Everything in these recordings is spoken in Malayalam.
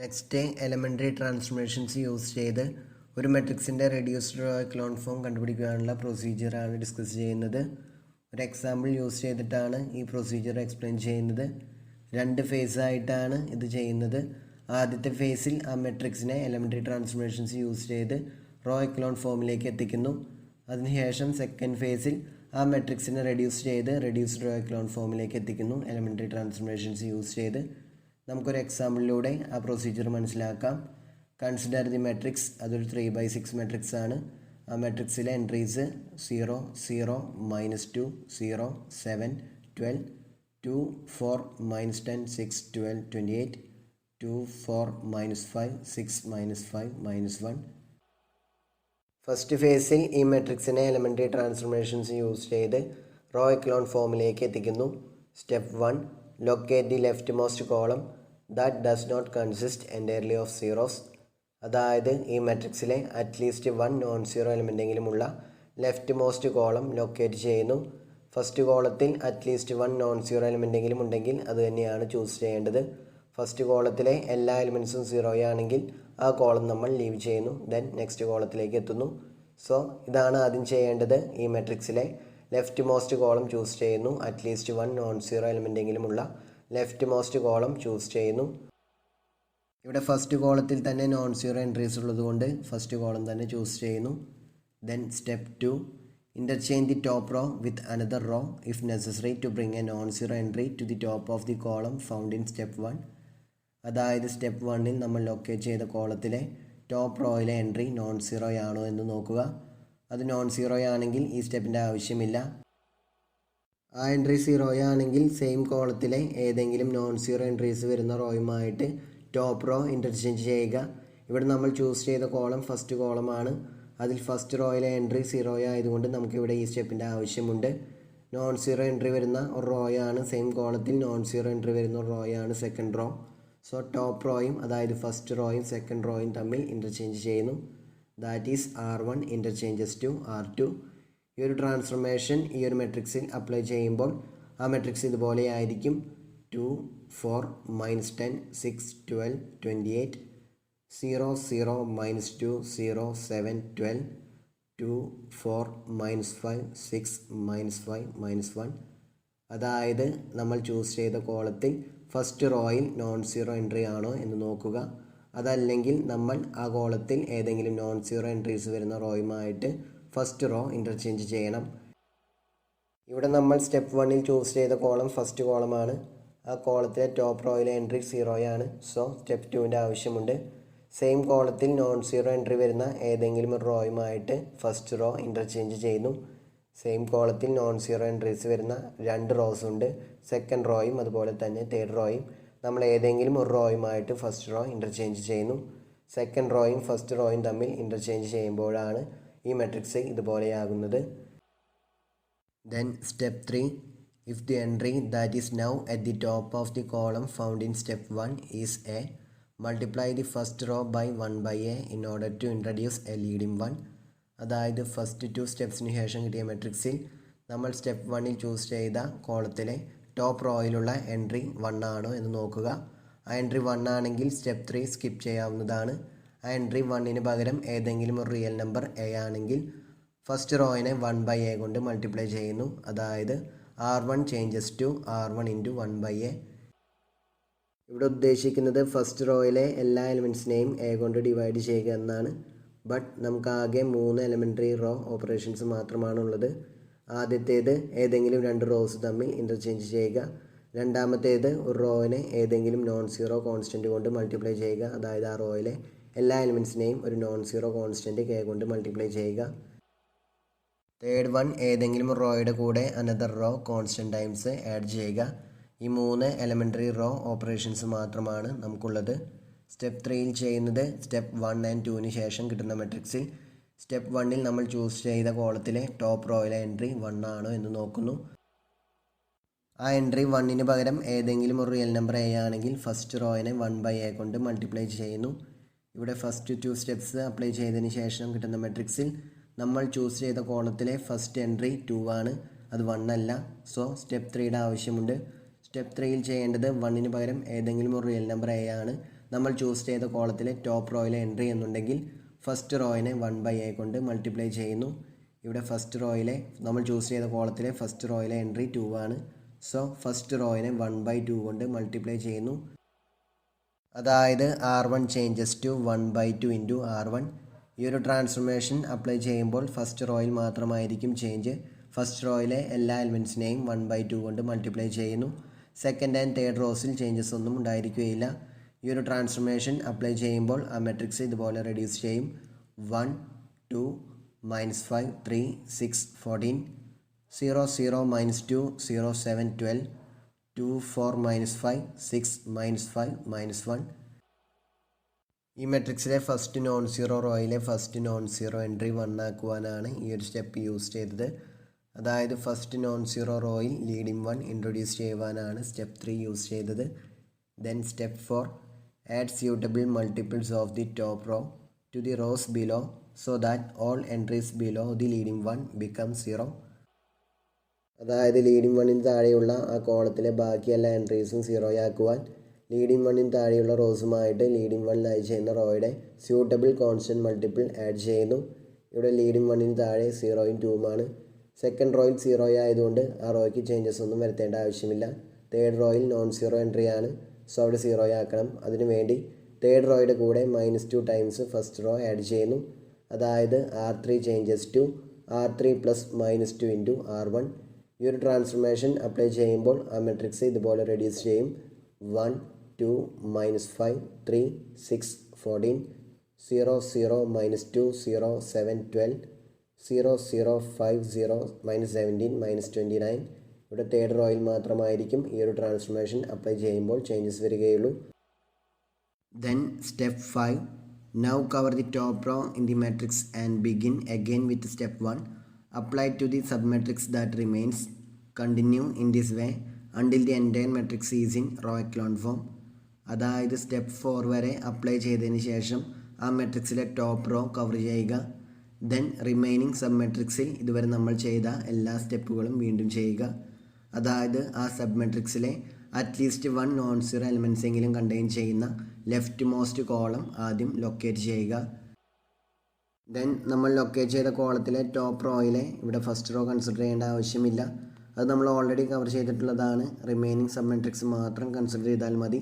നെക്സ്റ്റ് എലമെൻ്ററി ട്രാൻസ്ഫോർമേഷൻസ് യൂസ് ചെയ്ത് ഒരു മെട്രിക്സിൻ്റെ റെഡ്യൂസ്ഡ് റോ എക്കലോൺ ഫോം കണ്ടുപിടിക്കാനുള്ള പ്രൊസീജിയറാണ് ഡിസ്കസ് ചെയ്യുന്നത്. ഒരു എക്സാമ്പിൾ യൂസ് ചെയ്തിട്ടാണ് ഈ പ്രൊസീജിയർ എക്സ്പ്ലെയിൻ ചെയ്യുന്നത്. രണ്ട് ഫേസായിട്ടാണ് ഇത് ചെയ്യുന്നത്. ആദ്യത്തെ ഫേസിൽ ആ മെട്രിക്സിനെ എലമെൻ്ററി ട്രാൻസ്ഫോർമേഷൻസ് യൂസ് ചെയ്ത് റോ എക്കലോൺ ഫോമിലേക്ക് എത്തിക്കുന്നു. അതിനുശേഷം സെക്കൻഡ് ഫേസിൽ ആ മെട്രിക്സിനെ റെഡ്യൂസ്ഡ് റോ എക്കലോൺ ഫോമിലേക്ക് എത്തിക്കുന്നു എലമെൻ്ററി ട്രാൻസ്ഫോർമേഷൻസ് യൂസ് ചെയ്ത്. നമുക്കൊരു എക്സാമ്പിളിലൂടെ ആ പ്രൊസീജിയർ മനസ്സിലാക്കാം. Consider the matrix. അതൊരു 3/6 മെട്രിക്സ് ആണ്. ആ മെട്രിക്സിലെ എൻട്രീസ് 0 0 -2 0 7 12 2 4 -10 6 12 28 2 4 -5 6 -5 -1. ഫസ്റ്റ് ഫേസിൽ ഈ മെട്രിക്സിനെ എലമെൻ്ററി ട്രാൻസ്ഫോർമേഷൻസ് യൂസ് ചെയ്ത് റോ എക്കലോൺ ഫോമിലേക്ക് എത്തിക്കുന്നു. Step 1, locate the leftmost column that does not consist entirely of zeros. അതായത് ഈ മെട്രിക്സിലെ അറ്റ്ലീസ്റ്റ് 1 നോൺ സീറോ എലിമെൻ്റെങ്കിലുമുള്ള ലെഫ്റ്റ് മോസ്റ്റ് കോളം ലൊക്കേറ്റ് ചെയ്യുന്നു. ഫസ്റ്റ് കോളത്തിൽ അറ്റ്ലീസ്റ്റ് 1 നോൺ സീറോ എലിമെൻ്റെങ്കിലും ഉണ്ടെങ്കിൽ അത് തന്നെയാണ് ചൂസ് ചെയ്യേണ്ടത്. ഫസ്റ്റ് കോളത്തിലെ എല്ലാ എലിമെൻസും സീറോയാണെങ്കിൽ ആ കോളം നമ്മൾ ലീവ് ചെയ്യുന്നു. ദെൻ നെക്സ്റ്റ് കോളത്തിലേക്ക് എത്തുന്നു. സോ ഇതാണ് ആദ്യം ചെയ്യേണ്ടത്. ഈ മെട്രിക്സിലെ ലെഫ്റ്റ് മോസ്റ്റ് കോളം ചൂസ് ചെയ്യുന്നു. അറ്റ്ലീസ്റ്റ് 1 നോൺ സീറോ എലിമെൻ്റെങ്കിലുമുള്ള ലെഫ്റ്റ് മോസ്റ്റ് കോളം ചൂസ് ചെയ്യുന്നു. ഇവിടെ ഫസ്റ്റ് കോളത്തിൽ തന്നെ നോൺ സീറോ എൻട്രീസ് ഉള്ളതുകൊണ്ട് ഫസ്റ്റ് കോളം തന്നെ ചൂസ് ചെയ്യുന്നു. Then step 2, interchange the top row with another row if necessary to bring a non zero entry to the top of the column found in step 1. അതായത് സ്റ്റെപ്പ് 1ൽ നമ്മൾ ലൊക്കേറ്റ് ചെയ്ത കോളത്തിലെ ടോപ്പ് റോയിലെ എൻട്രി നോൺ സീറോ ആണോ എന്ന് നോക്കുക. അത് നോൺ സീറോ ആണെങ്കിൽ ഈ സ്റ്റെപ്പിൻ്റെ ആവശ്യമില്ല. ആ എൻട്രി സീറോ ആണെങ്കിൽ സെയിം കോളത്തിലെ ഏതെങ്കിലും നോൺ സീറോ എൻട്രീസ് വരുന്ന റോയുമായിട്ട് ടോപ്പ് റോ ഇൻ്റർചേഞ്ച് ചെയ്യുക. ഇവിടെ നമ്മൾ ചൂസ് ചെയ്ത കോളം ഫസ്റ്റ് കോളമാണ്. അതിൽ ഫസ്റ്റ് റോയിലെ എൻട്രി സീറോ ആയതുകൊണ്ട് നമുക്കിവിടെ ഈ സ്റ്റെപ്പിൻ്റെ ആവശ്യമുണ്ട്. നോൺ സീറോ എൻട്രി വരുന്ന ഒരു റോയാണ് സെയിം കോളത്തിൽ നോൺ സീറോ എൻട്രി വരുന്ന ഒരു റോയാണ് സെക്കൻഡ് റോ. സോ ടോപ്പ് റോയും അതായത് ഫസ്റ്റ് റോയും സെക്കൻഡ് റോയും തമ്മിൽ ഇൻ്റർചേഞ്ച് ചെയ്യുന്നു. That is R1 interchanges to R2. ഈ ഒരു ട്രാൻസ്ഫോർമേഷൻ ഈ ഒരു മെട്രിക്സിൽ അപ്ലൈ ചെയ്യുമ്പോൾ ആ മെട്രിക്സ് ഇതുപോലെ ആയിരിക്കും. 2 4 -10 6 12 28 0 0 -2 0 7 12 2 4 -5 6 -5 -1. അതായത് നമ്മൾ ചൂസ് ചെയ്ത കോളത്തിൽ ഫസ്റ്റ് റോയിൽ നോൺ സീറോ എൻട്രി ആണോ എന്ന് നോക്കുക. അതല്ലെങ്കിൽ നമ്മൾ ആ കോളത്തിൽ ഏതെങ്കിലും നോൺ സീറോ എൻട്രീസ് വരുന്ന റോയുമായിട്ട് ഫസ്റ്റ് റോ ഇൻ്റർചേഞ്ച് ചെയ്യണം. ഇവിടെ നമ്മൾ സ്റ്റെപ്പ് 1ൽ ചൂസ് ചെയ്ത കോളം ഫസ്റ്റ് കോളമാണ്. ആ കോളത്തിലെ ടോപ്പ് റോയിലെ എൻട്രി സീറോയാണ്. സോ സ്റ്റെപ്പ് 2ൻ്റെ ആവശ്യമുണ്ട്. സെയിം കോളത്തിൽ നോൺ സീറോ എൻട്രി വരുന്ന ഏതെങ്കിലും ഒരു റോയുമായിട്ട് ഫസ്റ്റ് റോ ഇൻ്റർചേഞ്ച് ചെയ്യുന്നു. സെയിം കോളത്തിൽ നോൺ സീറോ എൻട്രീസ് വരുന്ന 2 റോസ് ഉണ്ട്. സെക്കൻഡ് റോയും അതുപോലെ തന്നെ തേർഡ് റോയും. നമ്മൾ ഏതെങ്കിലും ഒരു റോയുമായിട്ട് ഫസ്റ്റ് റോ ഇൻ്റർചേഞ്ച് ചെയ്യുന്നു. സെക്കൻഡ് റോയും ഫസ്റ്റ് റോയും തമ്മിൽ ഇൻ്റർചേഞ്ച് ചെയ്യുമ്പോഴാണ് ഈ മെട്രിക്സ് ഇതുപോലെയാകുന്നത്. Then step 3, if the entry that is now at the top of the column found in step 1 is a, multiply the first row by 1/a in order to introduce a leading 1. അതായത് ഫസ്റ്റ് 2 സ്റ്റെപ്സിന് ശേഷം കിട്ടിയ മെട്രിക്സിൽ നമ്മൾ സ്റ്റെപ്പ് 1ൽ ചൂസ് ചെയ്ത കോളത്തിലെ ടോപ്പ് റോയിലുള്ള എൻട്രി 1 ആണോ എന്ന് നോക്കുക. ആ എൻട്രി 1 ആണെങ്കിൽ സ്റ്റെപ്പ് 3 സ്കിപ്പ് ചെയ്യാവുന്നതാണ്. ആ എൻട്രി 1ന് പകരം ഏതെങ്കിലും ഒരു റിയൽ നമ്പർ a ആണെങ്കിൽ ഫസ്റ്റ് റോയിനെ 1/a കൊണ്ട് മൾട്ടിപ്ലൈ ചെയ്യുന്നു. അതായത് R1 changes to R1 × 1/a. ഇവിടെ ഉദ്ദേശിക്കുന്നത് ഫസ്റ്റ് റോയിലെ എല്ലാ എലിമെൻറ്റ്സിനെയും a കൊണ്ട് ഡിവൈഡ് ചെയ്യുക എന്നാണ്. ബട്ട് നമുക്ക് ആകെ 3 എലിമെൻ്ററി റോ ഓപ്പറേഷൻസ് മാത്രമാണുള്ളത്. ആദ്യത്തേത് ഏതെങ്കിലും 2 റോസ് തമ്മിൽ ഇൻ്റർചേഞ്ച് ചെയ്യുക. രണ്ടാമത്തേത് ഒരു റോയിനെ ഏതെങ്കിലും നോൺ സീറോ കോൺസ്റ്റൻറ്റ് കൊണ്ട് മൾട്ടിപ്ലൈ ചെയ്യുക. അതായത് ആ റോയിലെ എല്ലാ എലിമെൻറ്റ്സിനെയും ഒരു നോൺ സീറോ കോൺസ്റ്റൻറ്റ് k കൊണ്ട് മൾട്ടിപ്ലൈ ചെയ്യുക. തേർഡ് വൺ ഏതെങ്കിലും റോയുടെ കൂടെ another row constant times add ചെയ്യുക. ഈ 3 എലിമെൻ്ററി റോ ഓപ്പറേഷൻസ് മാത്രമാണ് നമുക്കുള്ളത്. സ്റ്റെപ്പ് 3ൽ ചെയ്യുന്നത് സ്റ്റെപ്പ് 1 and 2ന് ശേഷം കിട്ടുന്ന മെട്രിക്സിൽ സ്റ്റെപ്പ് 1ൽ നമ്മൾ ചൂസ് ചെയ്ത കോളത്തിലെ ടോപ്പ് റോയിലെ എൻട്രി 1 ആണോ എന്ന് നോക്കുന്നു. ആ എൻട്രി 1ന് പകരം ഏതെങ്കിലും ഒരു റിയൽ നമ്പർ a ആണെങ്കിൽ ഫസ്റ്റ് റോയിനെ 1/a കൊണ്ട് മൾട്ടിപ്ലൈ ചെയ്യുന്നു. ഇവിടെ ഫസ്റ്റ് 2 സ്റ്റെപ്സ് അപ്ലൈ ചെയ്തതിന് ശേഷം കിട്ടുന്ന മെട്രിക്സിൽ നമ്മൾ ചൂസ് ചെയ്ത കോളത്തിലെ ഫസ്റ്റ് എൻട്രി 2 ആണ്. അത് 1 അല്ല. സോ സ്റ്റെപ്പ് 3യുടെ ആവശ്യമുണ്ട്. സ്റ്റെപ്പ് 3ൽ ചെയ്യേണ്ടത് 1ന് പകരം ഏതെങ്കിലും ഒരു റിയൽ നമ്പർ a ആണ്. നമ്മൾ ചൂസ് ചെയ്ത കോളത്തിലെ ടോപ്പ് റോയിലെ എൻട്രി എന്നുണ്ടെങ്കിൽ ഫസ്റ്റ് റോയിനെ 1/a കൊണ്ട് മൾട്ടിപ്ലൈ ചെയ്യുന്നു. ഇവിടെ ഫസ്റ്റ് റോയിലെ നമ്മൾ ചൂസ് ചെയ്ത കോളത്തിലെ ഫസ്റ്റ് റോയിലെ എൻട്രി 2 ആണ്. സോ ഫസ്റ്റ് റോയിനെ 1/2 കൊണ്ട് മൾട്ടിപ്ലൈ ചെയ്യുന്നു. അതായത് R1 changes to 1/2 into R1. ഈ ഒരു ട്രാൻസ്ഫോർമേഷൻ അപ്ലൈ ചെയ്യുമ്പോൾ ഫസ്റ്റ് റോയിൽ മാത്രമായിരിക്കും ചേഞ്ച്. ഫസ്റ്റ് റോയിലെ എല്ലാ എലിമെൻറ്റ്സിനെയും 1/2 കൊണ്ട് മൾട്ടിപ്ലൈ ചെയ്യുന്നു. സെക്കൻഡ് ആൻഡ് തേർഡ് റോസിൽ ചേഞ്ചസ് ഒന്നും ഉണ്ടായിരിക്കുകയില്ല. ഈ ഒരു ട്രാൻസ്ഫോർമേഷൻ അപ്ലൈ ചെയ്യുമ്പോൾ ആ മെട്രിക്സ് ഇതുപോലെ റെഡ്യൂസ് ചെയ്യും. 1 2 -5 3 6 14 0 0 -2 0 7 12 2 4 -5 6 -5 -1. ഈ മെട്രിക്സിലെ ഫസ്റ്റ് നോൺ സീറോ റോയിലെ ഫസ്റ്റ് നോൺ സീറോ എൻട്രി 1 ആക്കുവാനാണ് ഈ ഒരു സ്റ്റെപ്പ് യൂസ് ചെയ്തത്. അതായത് ഫസ്റ്റ് നോൺ സീറോ റോയിൽ ലീഡിംഗ് 1 ഇൻട്രൊഡ്യൂസ് ചെയ്യുവാനാണ് സ്റ്റെപ്പ് 3 യൂസ് ചെയ്തത്. Then step 4 add suitable multiples of the top row to the rows below so that all entries below the leading 1 become 0. അതായത് ലീഡിംഗ് 1-ന് താഴെയുള്ള ആ കോളത്തിലെ ബാക്കി എല്ലാ എൻട്രീസും 0 ആക്കുവാൻ ലീഡിംഗ് 1-ന് താഴെയുള്ള റോസുമായിട്ട് ലീഡിംഗ് 1 ലൈ ചെയ്യുന്ന റോയുടെ സ്യൂട്ടബിൾ കോൺസ്റ്റൻറ്റ് മൾട്ടിപ്പിൾ ആഡ് ചെയ്യുന്നു. ഇവിടെ ലീഡിംഗ് 1-ന് താഴെ 0-ഉം 2-ഉം ആണ്. സെക്കൻഡ് റോയിൽ 0 ആയതുകൊണ്ട് ആ റോയ്ക്ക് ചേഞ്ചസ് ഒന്നും വരുത്തേണ്ട ആവശ്യമില്ല. തേർഡ് റോയിൽ നോൺ സീറോ എൻട്രി ആണ്. സോ അവിടെ 0 ആക്കണം. അതിനുവേണ്ടി തേർഡ് റോയുടെ കൂടെ -2 ടൈംസ് ഫസ്റ്റ് റോ ആഡ് ചെയ്യുന്നു. അതായത് R3 changes to R3 plus -2 into R1. ഈ ഒരു ട്രാൻസ്ഫോർമേഷൻ അപ്ലൈ ചെയ്യുമ്പോൾ ആ മെട്രിക്സ് ഇതുപോലെ റെഡ്യൂസ് ചെയ്യും. 1 2 -5 3 6 14 0 0 -2 0 7 12 0 0 5 0 -17 -29. ഇവിടെ തേർഡ് റോയിൽ മാത്രമായിരിക്കും ഈ ഒരു ട്രാൻസ്ഫോർമേഷൻ അപ്ലൈ ചെയ്യുമ്പോൾ ചേഞ്ചസ് വരികയുള്ളൂ. Then step 5 now cover the top raw in the matrix and begin again with step 1. Apply to the submatrix that remains. Continue in this way until the entire matrix is in row echelon form. അതായത് സ്റ്റെപ്പ് 4 വരെ അപ്ലൈ ചെയ്തതിന് ശേഷം ആ മെട്രിക്സിലെ ടോപ്പ് റോ കവർ ചെയ്യുക. ദെൻ റിമൈനിങ് സബ് മെട്രിക്സിൽ ഇതുവരെ നമ്മൾ ചെയ്ത എല്ലാ സ്റ്റെപ്പുകളും വീണ്ടും ചെയ്യുക. അതായത് ആ സബ് മെട്രിക്സിലെ അറ്റ്ലീസ്റ്റ് 1 നോൺ സീറോ എലിമെൻറ്റ്സ് എങ്കിലും കണ്ടെയ്ൻ ചെയ്യുന്ന ലെഫ്റ്റ് മോസ്റ്റ് കോളം ആദ്യം ലൊക്കേറ്റ് ചെയ്യുക. ദെൻ നമ്മൾ ലൊക്കേറ്റ് ചെയ്ത കോളത്തിലെ ടോപ്പ് റോയിലെ ഇവിടെ ഫസ്റ്റ് റോ കൺസിഡർ ചെയ്യേണ്ട ആവശ്യമില്ല. അത് നമ്മൾ ഓൾറെഡി കവർ ചെയ്തിട്ടുള്ളതാണ്. റിമൈനിങ് സബ് മെട്രിക്സ് മാത്രം കൺസിഡർ ചെയ്താൽ മതി.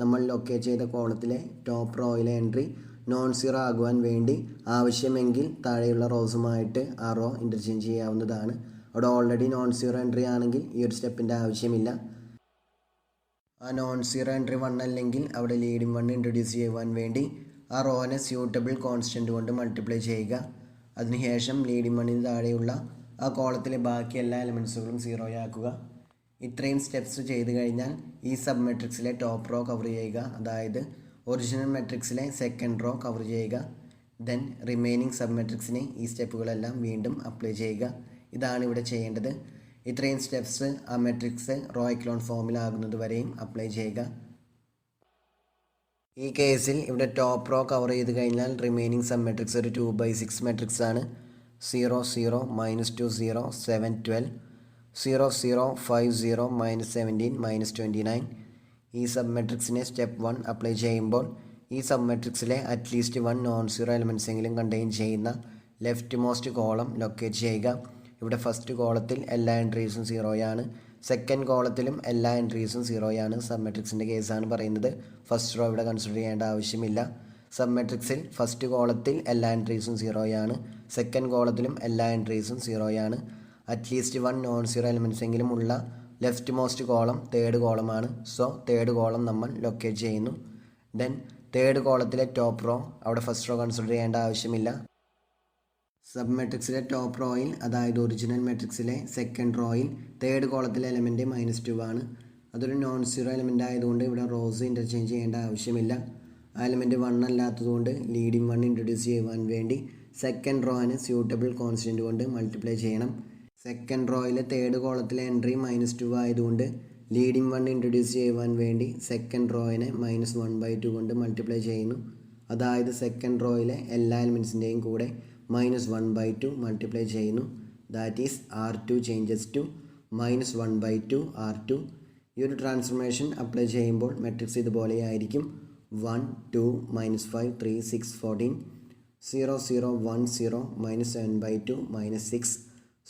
നമ്മൾ ലൊക്കേറ്റ് ചെയ്ത കോളത്തിലെ ടോപ്പ് റോയിലെ എൻട്രി നോൺ സീറോ ആകുവാൻ വേണ്ടി ആവശ്യമെങ്കിൽ താഴെയുള്ള റോസുമായിട്ട് ആ റോ ഇൻ്റർചേഞ്ച് ചെയ്യാവുന്നതാണ്. അവിടെ ഓൾറെഡി നോൺ സീറോ എൻട്രി ആണെങ്കിൽ ഈ ഒരു സ്റ്റെപ്പിൻ്റെ ആവശ്യമില്ല. ആ നോൺ സീറോ എൻട്രി 1 അല്ലെങ്കിൽ അവിടെ ലീഡിംഗ് 1 ഇൻട്രൊഡ്യൂസ് ചെയ്യുവാൻ വേണ്ടി ആ റോനെ സ്യൂട്ടബിൾ കോൺസ്റ്റൻറ്റ് കൊണ്ട് മൾട്ടിപ്ലൈ ചെയ്യുക. അതിനുശേഷം ലീഡിംഗ് 1-ന് താഴെയുള്ള ആ കോളത്തിലെ ബാക്കി എല്ലാ എലിമെൻറ്റ്സുകളും 0 ആക്കുക. ഇത്രയും സ്റ്റെപ്സ് ചെയ്ത് കഴിഞ്ഞാൽ ഈ സബ് മെട്രിക്സിലെ ടോപ്പ് റോ കവർ ചെയ്യുക. അതായത് ഒറിജിനൽ മെട്രിക്സിലെ സെക്കൻഡ് റോ കവർ ചെയ്യുക. ദെൻ റിമൈനിങ് സബ് മെട്രിക്സിനെ ഈ സ്റ്റെപ്പുകളെല്ലാം വീണ്ടും അപ്ലൈ ചെയ്യുക. ഇതാണ് ഇവിടെ ചെയ്യേണ്ടത്. ഇത്രയും സ്റ്റെപ്സ് ആ മെട്രിക്സ് റോ എക്ലോൺ ഫോമിലാകുന്നത് വരെയും അപ്ലൈ ചെയ്യുക. ഈ കേസിൽ ഇവിടെ ടോപ്പ് റോ കവർ ചെയ്ത് കഴിഞ്ഞാൽ റിമൈനിങ് സബ് മെട്രിക്സ് ഒരു 2/6 മെട്രിക്സ് ആണ്. 0 0 -2 0 7 12 0 0 5 0 -17 -29. ഈ സബ് മെട്രിക്സിനെ സ്റ്റെപ്പ് 1 അപ്ലൈ ചെയ്യുമ്പോൾ ഈ സബ് മെട്രിക്സിലെ അറ്റ്ലീസ്റ്റ് 1 നോൺ സീറോ എലിമെൻറ്റ്സ് എങ്കിലും കണ്ടെയ്ൻ ചെയ്യുന്ന ലെഫ്റ്റ് മോസ്റ്റ് കോളം ലൊക്കേറ്റ് ചെയ്യുക. ഇവിടെ ഫസ്റ്റ് കോളത്തിൽ എല്ലാ എൻട്രീസും 0 ആണ്. സെക്കൻഡ് കോളത്തിലും എല്ലാ എൻട്രീസും 0 ആണ്. സബ് മെട്രിക്സിൻ്റെ കേസാണ് പറയുന്നത്. ഫസ്റ്റ് റോ ഇവിടെ കൺസിഡർ ചെയ്യേണ്ട ആവശ്യമില്ല. സബ് മെട്രിക്സിൽ ഫസ്റ്റ് കോളത്തിൽ എല്ലാ എൻട്രീസും 0 ആണ്. സെക്കൻഡ് കോളത്തിലും എല്ലാ എൻട്രീസും 0 ആണ്. അറ്റ്ലീസ്റ്റ് 1 നോൺ സീറോ എലിമെൻറ്റ്സ് എങ്കിലും ഉള്ള ലെഫ്റ്റ് മോസ്റ്റ് കോളം തേർഡ് കോളമാണ്. സോ തേർഡ് കോളം നമ്മൾ ലൊക്കേറ്റ് ചെയ്യുന്നു. ദെൻ തേർഡ് കോളത്തിലെ ടോപ്പ് റോ അവിടെ ഫസ്റ്റ് റോ കൺസിഡർ ചെയ്യേണ്ട ആവശ്യമില്ല. സബ് മെട്രിക്സിലെ ടോപ്പ് റോയിൽ അതായത് ഒറിജിനൽ മെട്രിക്സിലെ സെക്കൻഡ് റോയിൽ തേർഡ് കോളത്തിലെ എലിമെൻറ്റ് -2 ആണ്. അതൊരു നോൺ സീറോ എലിമെൻ്റ് ആയതുകൊണ്ട് ഇവിടെ റോസ് ഇൻ്റർചേഞ്ച് ചെയ്യേണ്ട ആവശ്യമില്ല. ആ എലിമെൻറ്റ് 1 അല്ലാത്തതുകൊണ്ട് ലീഡിംഗ് 1 ഇൻട്രൊഡ്യൂസ് ചെയ്യുവാൻ വേണ്ടി സെക്കൻഡ് റോനെ സ്യൂട്ടബിൾ കോൺസ്റ്റൻറ്റ് കൊണ്ട് മൾട്ടിപ്ലൈ ചെയ്യണം. സെക്കൻഡ് റോയിലെ തേർഡ് കോളത്തിലെ എൻട്രി -2 ആയതുകൊണ്ട് ലീഡിംഗ് 1 ഇൻട്രൊഡ്യൂസ് ചെയ്യുവാൻ വേണ്ടി സെക്കൻഡ് റോയിനെ -1/2 കൊണ്ട് മൾട്ടിപ്ലൈ ചെയ്യുന്നു. അതായത് സെക്കൻഡ് റോയിലെ എല്ലാ എലിമെൻറ്റ്സിൻ്റെയും കൂടെ -1/2 മൾട്ടിപ്ലൈ ചെയ്യുന്നു. That is R2 changes to -1/2 R2. ഈ ഒരു ട്രാൻസ്ഫോർമേഷൻ അപ്ലൈ ചെയ്യുമ്പോൾ മെട്രിക്സ് ഇതുപോലെയായിരിക്കും. 1 2 minus 5 3 6 14 0 0 1 0 minus 7 by 2 minus 6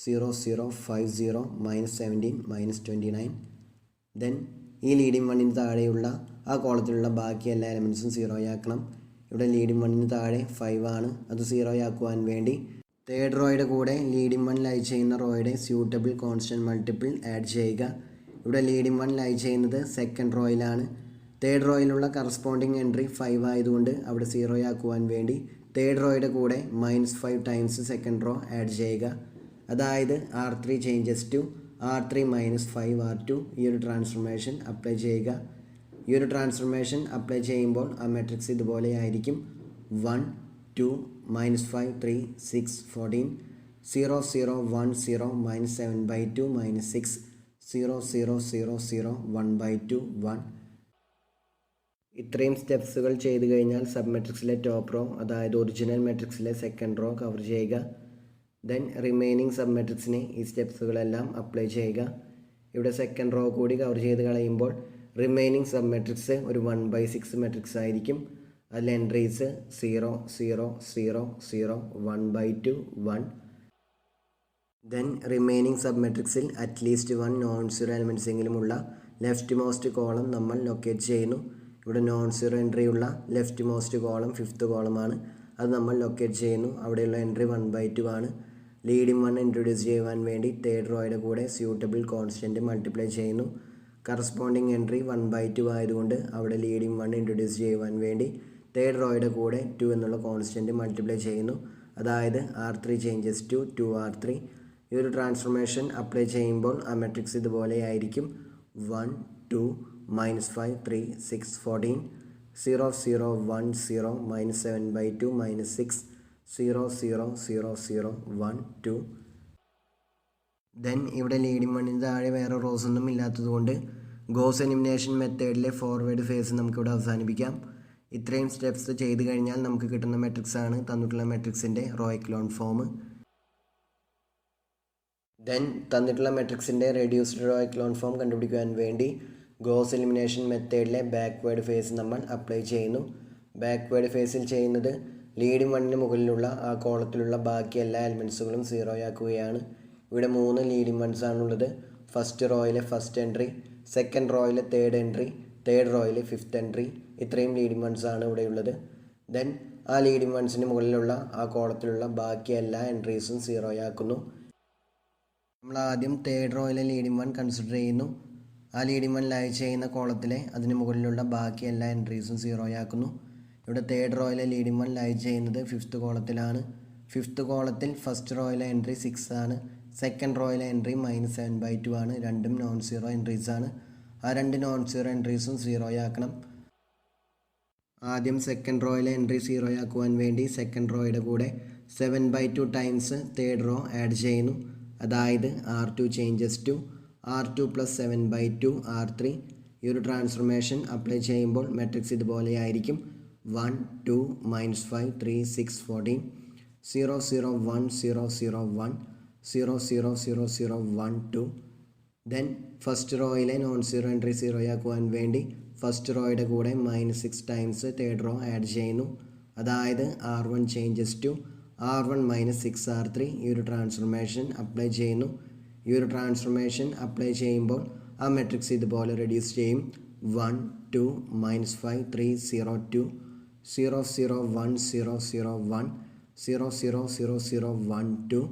0 0 5 0 minus 17 minus 29. Then ഈ ലീഡിങ് വണ്ണിന് താഴെയുള്ള ആ കോളത്തിലുള്ള ബാക്കി എല്ലാ എലമെൻസും സീറോ ആക്കണം. ഇവിടെ ലീഡിങ് വണ്ണിന് താഴെ 5 ആണ്, അത് സീറോ ആക്കുവാൻ വേണ്ടി തേർഡ് റോയുടെ കൂടെ ലീഡിങ് വൺ ലൈ ചെയ്യുന്ന റോയുടെ സ്യൂട്ടബിൾ കോൺസ്റ്റൻറ്റ് മൾട്ടിപ്പിൾ ആഡ് ചെയ്യുക. ഇവിടെ ലീഡിങ് വൺ ലൈ ചെയ്യുന്നത് സെക്കൻഡ് റോയിലാണ്. തേർഡ് റോയിലുള്ള കറസ്പോണ്ടിങ് എൻട്രി 5 ആയതുകൊണ്ട് അവിടെ സീറോ ആക്കുവാൻ വേണ്ടി തേർഡ് റോയുടെ കൂടെ -5 ടൈംസ് സെക്കൻഡ് റോ ആഡ് ചെയ്യുക. അതായത് R3 changes to R3 - 5 R2. ഈ ഒരു ട്രാൻസ്ഫോർമേഷൻ അപ്ലൈ ചെയ്യുക. ഈ ഒരു ട്രാൻസ്ഫോർമേഷൻ അപ്ലൈ ചെയ്യുമ്പോൾ ആ മെട്രിക്സ് ഇതുപോലെ ആയിരിക്കും. 1 2 -5 3 6 14 0 0 1 0 -7 by 2 -6 0 0 0 0 1 by 2 1. ഇത്രയും സ്റ്റെപ്സുകൾ ചെയ്ത് കഴിഞ്ഞാൽ സബ് മെട്രിക്സിലെ ടോപ്പ് റോ, അതായത് ഒറിജിനൽ മെട്രിക്സിലെ സെക്കൻഡ് റോ കവർ ചെയ്യുക. ദെൻ റിമൈനിങ് സബ് മെട്രിക്സിന് ഈ സ്റ്റെപ്സുകളെല്ലാം അപ്ലൈ ചെയ്യുക. ഇവിടെ സെക്കൻഡ് റോ കൂടി കവർ ചെയ്ത് കളയുമ്പോൾ റിമൈനിങ് സബ് മെട്രിക്സ് ഒരു 1/6 മെട്രിക്സ് ആയിരിക്കും. അതിൽ എൻട്രീസ് 0 0 0 0 1/2 1. ദെൻ റിമൈനിങ് സബ് മെട്രിക്സിൽ അറ്റ്ലീസ്റ്റ് 1 നോൺ സീറോ എലിമെൻറ്റ്സ് എങ്കിലുമുള്ള ലെഫ്റ്റ് മോസ്റ്റ് കോളം നമ്മൾ ലൊക്കേറ്റ് ചെയ്യുന്നു. ഇവിടെ നോൺ സീറോ എൻട്രി ഉള്ള ലെഫ്റ്റ് മോസ്റ്റ് കോളം 5th കോളമാണ്, അത് നമ്മൾ ലൊക്കേറ്റ് ചെയ്യുന്നു. അവിടെയുള്ള എൻട്രി 1/2 ആണ്. ലീഡിങ് വൺ ഇൻട്രൊഡ്യൂസ് ചെയ്യുവാൻ വേണ്ടി തേർഡ് റോയുടെ കൂടെ സ്യൂട്ടബിൾ കോൺസ്റ്റൻറ്റ് മൾട്ടിപ്ലൈ ചെയ്യുന്നു. കറസ്പോണ്ടിങ് എൻട്രി 1/2 ആയതുകൊണ്ട് അവിടെ ലീഡിങ് വൺ ഇൻട്രൊഡ്യൂസ് ചെയ്യുവാൻ വേണ്ടി തേർഡ് റോയുടെ കൂടെ 2 എന്നുള്ള കോൺസ്റ്റൻറ്റ് മൾട്ടിപ്ലൈ ചെയ്യുന്നു. അതായത് R3 ചേഞ്ചസ് ടു 2 R3. ഈ ഒരു ട്രാൻസ്ഫോർമേഷൻ അപ്ലൈ ചെയ്യുമ്പോൾ ആ മെട്രിക്സ് ഇതുപോലെ ആയിരിക്കും. 1 2 -5 3 6 14 0 0 1 0 -7 by 2 -6 0 0 0 0 1 2. ദെൻ ഇവിടെ ലീഡിങ് വണ്ണിന് താഴെ വേറെ റോസ് ഒന്നും ഇല്ലാത്തതുകൊണ്ട് ഗോസ് എലിമിനേഷൻ മെത്തേഡിലെ ഫോർവേഡ് ഫേസ് നമുക്കിവിടെ അവസാനിപ്പിക്കാം. ഇത്രയും സ്റ്റെപ്സ് ചെയ്ത് കഴിഞ്ഞാൽ നമുക്ക് കിട്ടുന്ന മെട്രിക്സ് ആണ് തന്നിട്ടുള്ള മെട്രിക്സിൻ്റെ റോ എക്ലോൺ ഫോം. ദെൻ തന്നിട്ടുള്ള മെട്രിക്സിൻ്റെ റെഡ്യൂസ്ഡ് റോ എക്ലോൺ ഫോം കണ്ടുപിടിക്കുവാൻ വേണ്ടി ഗോസ് എലിമിനേഷൻ മെത്തേഡിലെ ബാക്ക്വേർഡ് ഫേസ് നമ്മൾ അപ്ലൈ ചെയ്യുന്നു. ബാക്ക്വേർഡ് ഫേസിൽ ചെയ്യുന്നത് ലീഡിങ് വണ്ണിന് മുകളിലുള്ള ആ കോളത്തിലുള്ള ബാക്കി എല്ലാ എലിമെൻസുകളും സീറോ ആക്കുകയാണ്. ഇവിടെ 3 ലീഡിങ് വൺസ് ആണുള്ളത്. ഫസ്റ്റ് റോയിലെ ഫസ്റ്റ് എൻട്രി, സെക്കൻഡ് റോയിലെ തേർഡ് എൻട്രി, തേർഡ് റോയിലെ 5th എൻട്രി. ഇത്രയും ലീഡിങ് വൺസ് ആണ് ഇവിടെയുള്ളത്. ദെൻ ആ ലീഡിങ് വൺസിന് മുകളിലുള്ള ആ കോളത്തിലുള്ള ബാക്കി എല്ലാ എൻട്രീസും സീറോ ആക്കുന്നു. നമ്മൾ ആദ്യം തേർഡ് റോയിലെ ലീഡിങ് വൺ കൺസിഡർ ചെയ്യുന്നു. ആ ലീഡിങ് വൺ ലൈ ചെയ്യുന്ന കോളത്തിലെ അതിന് മുകളിലുള്ള ബാക്കി എല്ലാ എൻട്രീസും സീറോ ആക്കുന്നു. ഇവിടെ തേർഡ് റോയിലെ ലീഡിങ് വൺ ലൈ ചെയ്യുന്നത് 5th കോളത്തിലാണ്. 5th കോളത്തിൽ ഫസ്റ്റ് റോയിലെ എൻട്രി 6 ആണ്, സെക്കൻഡ് റോയിലെ എൻട്രി -7/2 ആണ്. രണ്ടും നോൺ സീറോ എൻട്രീസ് ആണ്. ആ 2 നോൺ സീറോ എൻട്രീസും സീറോ ആക്കണം. ആദ്യം സെക്കൻഡ് റോയിലെ എൻട്രി സീറോ ആക്കുവാൻ വേണ്ടി സെക്കൻഡ് റോയുടെ കൂടെ 7/2 ടൈംസ് തേർഡ് റോ ആഡ് ചെയ്യുന്നു. അതായത് R2 changes to R2 + 7/2 R3. ഈ ഒരു ട്രാൻസ്ഫോർമേഷൻ അപ്ലൈ ചെയ്യുമ്പോൾ മെട്രിക്സ് ഇതുപോലെ ആയിരിക്കും. 1 2 -5 3 6 14 0 0 1 0 0 1 0 0 0 0 1 2. ദെൻ ഫസ്റ്റ് റോയിലെ നോൺ സീറോ എൻട്രി സീറോ ആക്കുവാൻ വേണ്ടി ഫസ്റ്റ് റോയുടെ കൂടെ -6 ടൈംസ് തേർഡ് റോ ആഡ് ചെയ്യുന്നു. അതായത് R1 changes to R1 - 6 R3. ഈ ഒരു ട്രാൻസ്ഫോർമേഷൻ അപ്ലൈ ചെയ്യുന്നു. ഈ ഒരു ട്രാൻസ്ഫോർമേഷൻ അപ്ലൈ ചെയ്യുമ്പോൾ ആ മെട്രിക്സ് ഇതുപോലെ റെഡ്യൂസ് ചെയ്യും. 1 2 -5 3 0 2 0 0 1 0 0 1 0 0 0 0 1 2.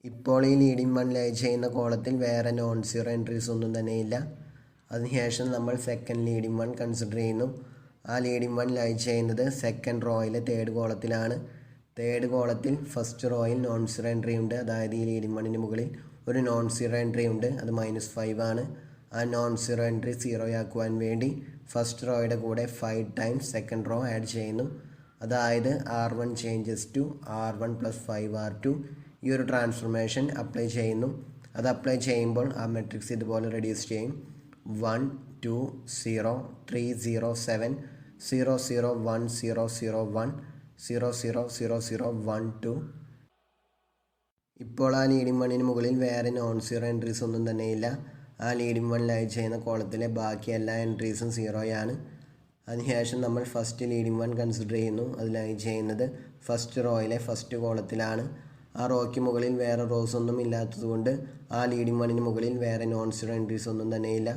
ഇപ്പോൾ ഈ ലീഡിങ് വൺ ലൈ ചെയ്യുന്ന കോളത്തിൽ വേറെ നോൺ സീറോ എൻട്രീസ് ഒന്നും തന്നെയില്ല. അതിനുശേഷം നമ്മൾ സെക്കൻഡ് ലീഡിങ് വൺ കൺസിഡർ ചെയ്യുന്നു. ആ ലീഡിങ് വൺ ലൈ ചെയ്യുന്നത് സെക്കൻഡ് റോയിലെ തേർഡ് കോളത്തിലാണ്. തേർഡ് കോളത്തിൽ ഫസ്റ്റ് റോയിൽ നോൺ സീറോ എൻട്രി ഉണ്ട്. അതായത് ഈ ലീഡിങ് വണ്ണിന് മുകളിൽ ഒരു നോൺ സീറോ എൻട്രി ഉണ്ട്, അത് -5 ആണ്. ആ നോൺ സീറോ എൻട്രി സീറോ ആക്കുവാൻ വേണ്ടി ഫസ്റ്റ് റോയുടെ കൂടെ 5 ടൈംസ് സെക്കൻഡ് റോ ആഡ് ചെയ്യുന്നു. അതായത് R1 changes to R1 + 5 R2. ഈ ഒരു ട്രാൻസ്ഫോർമേഷൻ അപ്ലൈ ചെയ്യുന്നു. അത് അപ്ലൈ ചെയ്യുമ്പോൾ ആ മെട്രിക്സ് ഇതുപോലെ റെഡ്യൂസ് ചെയ്യും. 1 2 0 3 0 7 0 0 1 0 0 1 0 0 0 0 1 2. ഇപ്പോൾ ആ ലീഡിങ് വണ്ണിന് മുകളിൽ വേറെ നോൺ സീറോ എൻട്രീസ് ഒന്നും തന്നെയില്ല. ആ ലീഡിങ് വൺ ലൈ ചെയ്യുന്ന കോളത്തിലെ ബാക്കി എല്ലാ എൻട്രീസും സീറോയാണ്. അതിനുശേഷം നമ്മൾ ഫസ്റ്റ് ലീഡിംഗ് വൺ കൺസിഡർ ചെയ്യുന്നു. അതിലായി ചെയ്യുന്നത് ഫസ്റ്റ് റോയിലെ ഫസ്റ്റ് കോളത്തിലാണ്. ആ റോയ്ക്ക് മുകളിൽ വേറെ റോസ് ഒന്നും ഇല്ലാത്തതുകൊണ്ട് ആ ലീഡിംഗ് വണ്ണിന് മുകളിൽ വേറെ നോൺ സീറോ എൻട്രീസ് ഒന്നും തന്നെയില്ല.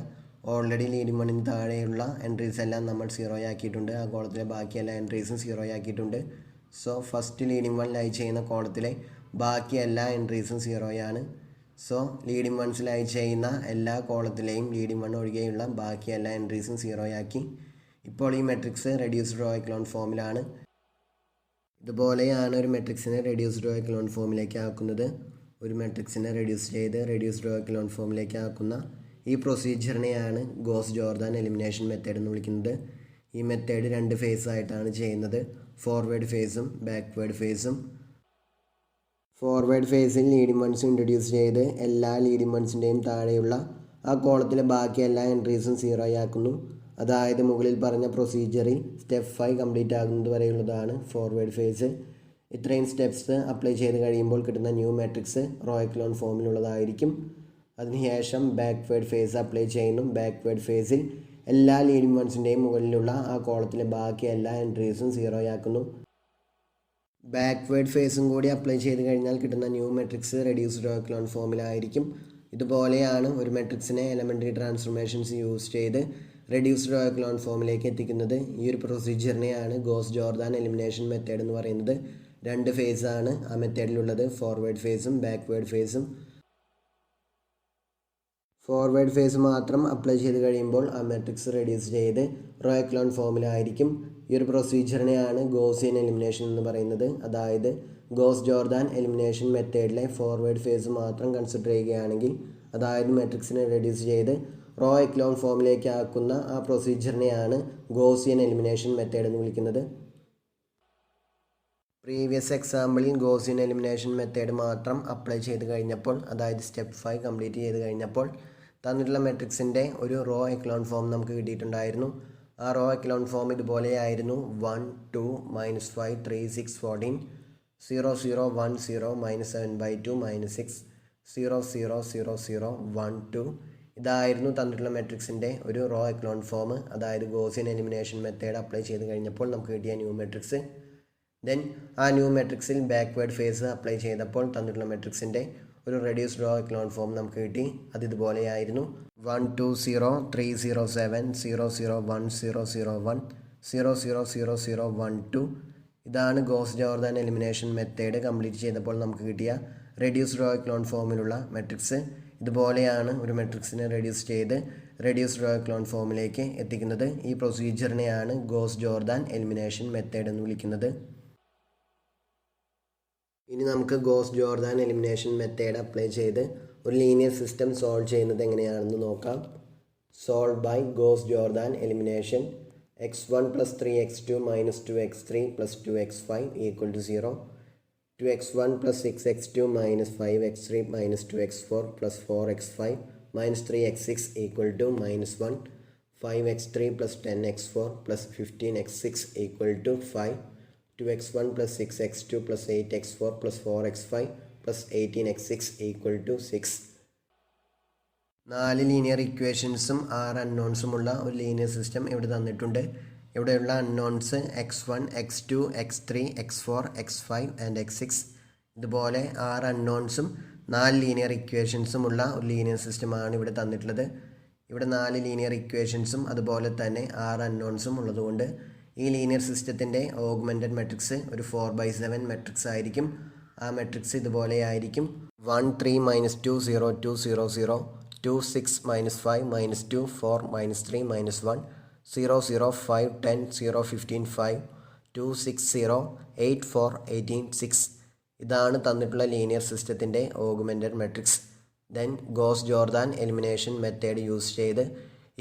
ഓൾറെഡി ലീഡിംഗ് വണ്ണിന് താഴെയുള്ള എൻട്രീസ് എല്ലാം നമ്മൾ സീറോ ആക്കിയിട്ടുണ്ട്. ആ കോളത്തിലെ ബാക്കി എല്ലാ എൻട്രീസും സീറോ ആക്കിയിട്ടുണ്ട്. സോ ഫസ്റ്റ് ലീഡിംഗ് വണ്ണിലായി ചെയ്യുന്ന കോളത്തിലെ ബാക്കി എല്ലാ എൻട്രീസും സീറോയാണ്. സോ ലീഡിംഗ് വൺസിലായി ചെയ്യുന്ന എല്ലാ കോളത്തിലെയും ലീഡിംഗ് വൺ ഒഴികെയുള്ള ബാക്കി എല്ലാ എൻട്രീസും സീറോ ആക്കി. ഇപ്പോൾ ഈ മെട്രിക്സ് റെഡ്യൂസ്ഡ് റോ എക്കലോൺ ഫോമിലാണ്. ഇതുപോലെയാണ് ഒരു മെട്രിക്സിനെ റെഡ്യൂസ്ഡ് റോ എക്കലോൺ ഫോമിലേക്ക് ആക്കുന്നത്. ഒരു മെട്രിക്സിനെ റെഡ്യൂസ് ചെയ്ത് റെഡ്യൂസ്ഡ് റോ എക്കലോൺ ഫോമിലേക്ക് ആക്കുന്ന ഈ പ്രൊസീജിയറിനെയാണ് ഗോസ് ജോർദാൻ എലിമിനേഷൻ മെത്തേഡ് എന്ന് വിളിക്കുന്നത്. ഈ മെത്തേഡ് 2 ഫേസ് ആയിട്ടാണ് ചെയ്യുന്നത്, ഫോർവേഡ് ഫേസും ബാക്ക്വേഡ് ഫേസും. ഫോർവേഡ് ഫേസിൽ ലീഡിംഗ് വൺസ് ഇൻട്രൊഡ്യൂസ് ചെയ്ത് എല്ലാ ലീഡിംഗ് വൺസിൻ്റെയും താഴെയുള്ള ആ കോളത്തിലെ ബാക്കി എല്ലാ എൻട്രീസും സീറോ ആക്കുന്നു. അതായത് മുകളിൽ പറഞ്ഞ പ്രൊസീജിയറിൽ സ്റ്റെപ്പ് 5 കംപ്ലീറ്റ് ആകുന്നത് വരെയുള്ളതാണ് ഫോർവേഡ് ഫേസ്. ഇത്രയും സ്റ്റെപ്സ് അപ്ലൈ ചെയ്ത് കഴിയുമ്പോൾ കിട്ടുന്ന ന്യൂ മാട്രിക്സ് റോ എക്കലോൺ ഫോമിലുള്ളതായിരിക്കും. അതിനുശേഷം ബാക്ക്വേഡ് ഫേസ് അപ്ലൈ ചെയ്യുന്നു. ബാക്ക്വേഡ് ഫേസിൽ എല്ലാ ലീഡിംഗ് വൺസിൻ്റെയും മുകളിലുള്ള ആ കോളത്തിലെ ബാക്കി എല്ലാ എൻട്രീസും സീറോ ആക്കുന്നു. ബാക്ക്വേഡ് ഫേസും കൂടി അപ്ലൈ ചെയ്ത് കഴിഞ്ഞാൽ കിട്ടുന്ന new matrix reduced row echelon ഫോമിലായിരിക്കും. ഇതുപോലെയാണ് ഒരു മെട്രിക്സിനെ എലമെൻ്ററി ട്രാൻസ്ഫോർമേഷൻസ് യൂസ് ചെയ്ത് റെഡ്യൂസ്ഡ് റോ എക്കലോൺ ഫോമിലേക്ക് എത്തിക്കുന്നത്. ഈ ഒരു പ്രൊസീജിയറിനെയാണ് ഗോസ് ജോർദാൻ എലിമിനേഷൻ മെത്തേഡ് എന്ന് പറയുന്നത്. 2 ഫേസാണ് ആ മെത്തേഡിലുള്ളത്, ഫോർവേഡ് ഫേസും ബാക്ക്വേഡ് ഫേസും. ഫോർവേഡ് ഫേസ് മാത്രം അപ്ലൈ ചെയ്ത് കഴിയുമ്പോൾ ആ മെട്രിക്സ് റെഡ്യൂസ് ചെയ്ത് റോ എക്കലോൺ ഫോമിലായിരിക്കും. ഈ ഒരു പ്രൊസീജിയറിനെയാണ് ഗോസിയൻ എലിമിനേഷൻ എന്ന് പറയുന്നത്. അതായത് ഗോസ് ജോർദാൻ എലിമിനേഷൻ മെത്തേഡിലെ ഫോർവേഡ് ഫേസ് മാത്രം കൺസിഡർ ചെയ്യുകയാണെങ്കിൽ, അതായത് മെട്രിക്സിനെ റെഡ്യൂസ് ചെയ്ത് റോ എക്കലോൺ ഫോമിലേക്ക് ആക്കുന്ന ആ പ്രൊസീജിയറിനെയാണ് ഗോസിയൻ എലിമിനേഷൻ മെത്തേഡ് എന്ന് വിളിക്കുന്നത്. പ്രീവിയസ് എക്സാമ്പിളിൽ ഗോസിയൻ എലിമിനേഷൻ മെത്തേഡ് മാത്രം അപ്ലൈ ചെയ്ത് കഴിഞ്ഞപ്പോൾ, അതായത് സ്റ്റെപ്പ് 5 കംപ്ലീറ്റ് ചെയ്ത് കഴിഞ്ഞപ്പോൾ തന്നിട്ടുള്ള മെട്രിക്സിൻ്റെ ഒരു റോ എക്കലോൺ ഫോം നമുക്ക് കിട്ടിയിട്ടുണ്ടായിരുന്നു. ആ റോ എക്കലോൺ ഫോം ഇതുപോലെയായിരുന്നു: 1 2 -5 3 6 14 0 0 1 0 -7/2 -6 0 0 0 0 1 2. ഇതായിരുന്നു തന്നിട്ടുള്ള മെട്രിക്സിൻ്റെ ഒരു റോ എക്കലോൺ ഫോം. അതായത് ഗോസിയൻ എലിമിനേഷൻ മെത്തേഡ് അപ്ലൈ ചെയ്ത് കഴിഞ്ഞപ്പോൾ നമുക്ക് കിട്ടിയ ന്യൂ മെട്രിക്സ്. ദെൻ ആ ന്യൂ മെട്രിക്സിൽ ബാക്ക്വേഡ് ഫേസ് അപ്ലൈ ചെയ്തപ്പോൾ തന്നിട്ടുള്ള മെട്രിക്സിൻ്റെ ഒരു റെഡ്യൂസ്ഡ് റോ എക്കലോൺ ഫോം നമുക്ക് കിട്ടി. അത് ഇതുപോലെയായിരുന്നു: 1 2 0 3 0 7 0 0 1 0 0 1 0 0 0 0 1 2. ഇതാണ് Gauss Jordan elimination method complete ചെയ്തപ്പോൾ നമുക്ക് കിട്ടിയ റെഡ്യൂസ്ഡ് റോ എക്കലോൺ ഫോമിലുള്ള മെട്രിക്സ്. ഇതുപോലെയാണ് ഒരു മെട്രിക്സിനെ റെഡ്യൂസ് ചെയ്ത് റെഡ്യൂസ്ഡ് റോ എക്കലോൺ ഫോമിലേക്ക് എത്തിക്കുന്നത്. ഈ പ്രൊസീജിയറിനെയാണ് ഗോസ് ജോർദാൻ എലിമിനേഷൻ മെത്തേഡ് എന്ന് വിളിക്കുന്നത്. ഇനി നമുക്ക് Gauss Jordan elimination method apply ചെയ്ത് ഒരു ലീനിയർ സിസ്റ്റം സോൾവ് ചെയ്യുന്നത് എങ്ങനെയാണെന്ന് നോക്കാം. Solve by Gauss Jordan elimination. x1 + 3x2 - 2x3 + 2x5 = 0. 2x1 + 6x2 - 5x3 - 2x4 + 4x5 - 3x6 = -1. 5x3 + 10x4 + 15x6 = 5. 2x1 + 6x2 + 8x4 + 4x5 + 18x6 = 6. 4 linear ഇക്വേഷൻസും 6 അൺനോൺസുമുള്ള ഒരു ലീനിയർ സിസ്റ്റം ഇവിടെ തന്നിട്ടുണ്ട്. ഇവിടെയുള്ള unknowns x1 x2 x3 x4 x5 and x6. ഇതുപോലെ 6 അൺനോൺസും 4 ലീനിയർ ഇക്വേഷൻസുമുള്ള ഒരു ലീനിയർ സിസ്റ്റമാണ് ഇവിടെ തന്നിട്ടുള്ളത്. ഇവിടെ 4 ലീനിയർ ഇക്വേഷൻസും അതുപോലെ തന്നെ 6 അൺനോൺസും ഉള്ളതുകൊണ്ട് ഈ ലീനിയർ സിസ്റ്റത്തിൻ്റെ ഓഗ്മെൻറ്റഡ് മെട്രിക്സ് ഒരു 4/7 മെട്രിക്സ് ആയിരിക്കും. ആ മെട്രിക്സ് ഇതുപോലെയായിരിക്കും: 1 3 -2 0 2 0 0 2 6 -5 -2 4 -3 -1 0 0 5 10 0 15 5 2 6 0 8 4 18 6. ഇതാണ് തന്നിട്ടുള്ള ലീനിയർ സിസ്റ്റത്തിൻ്റെ augmented matrix. Then Gauss Jordan elimination method use ചെയ്ത്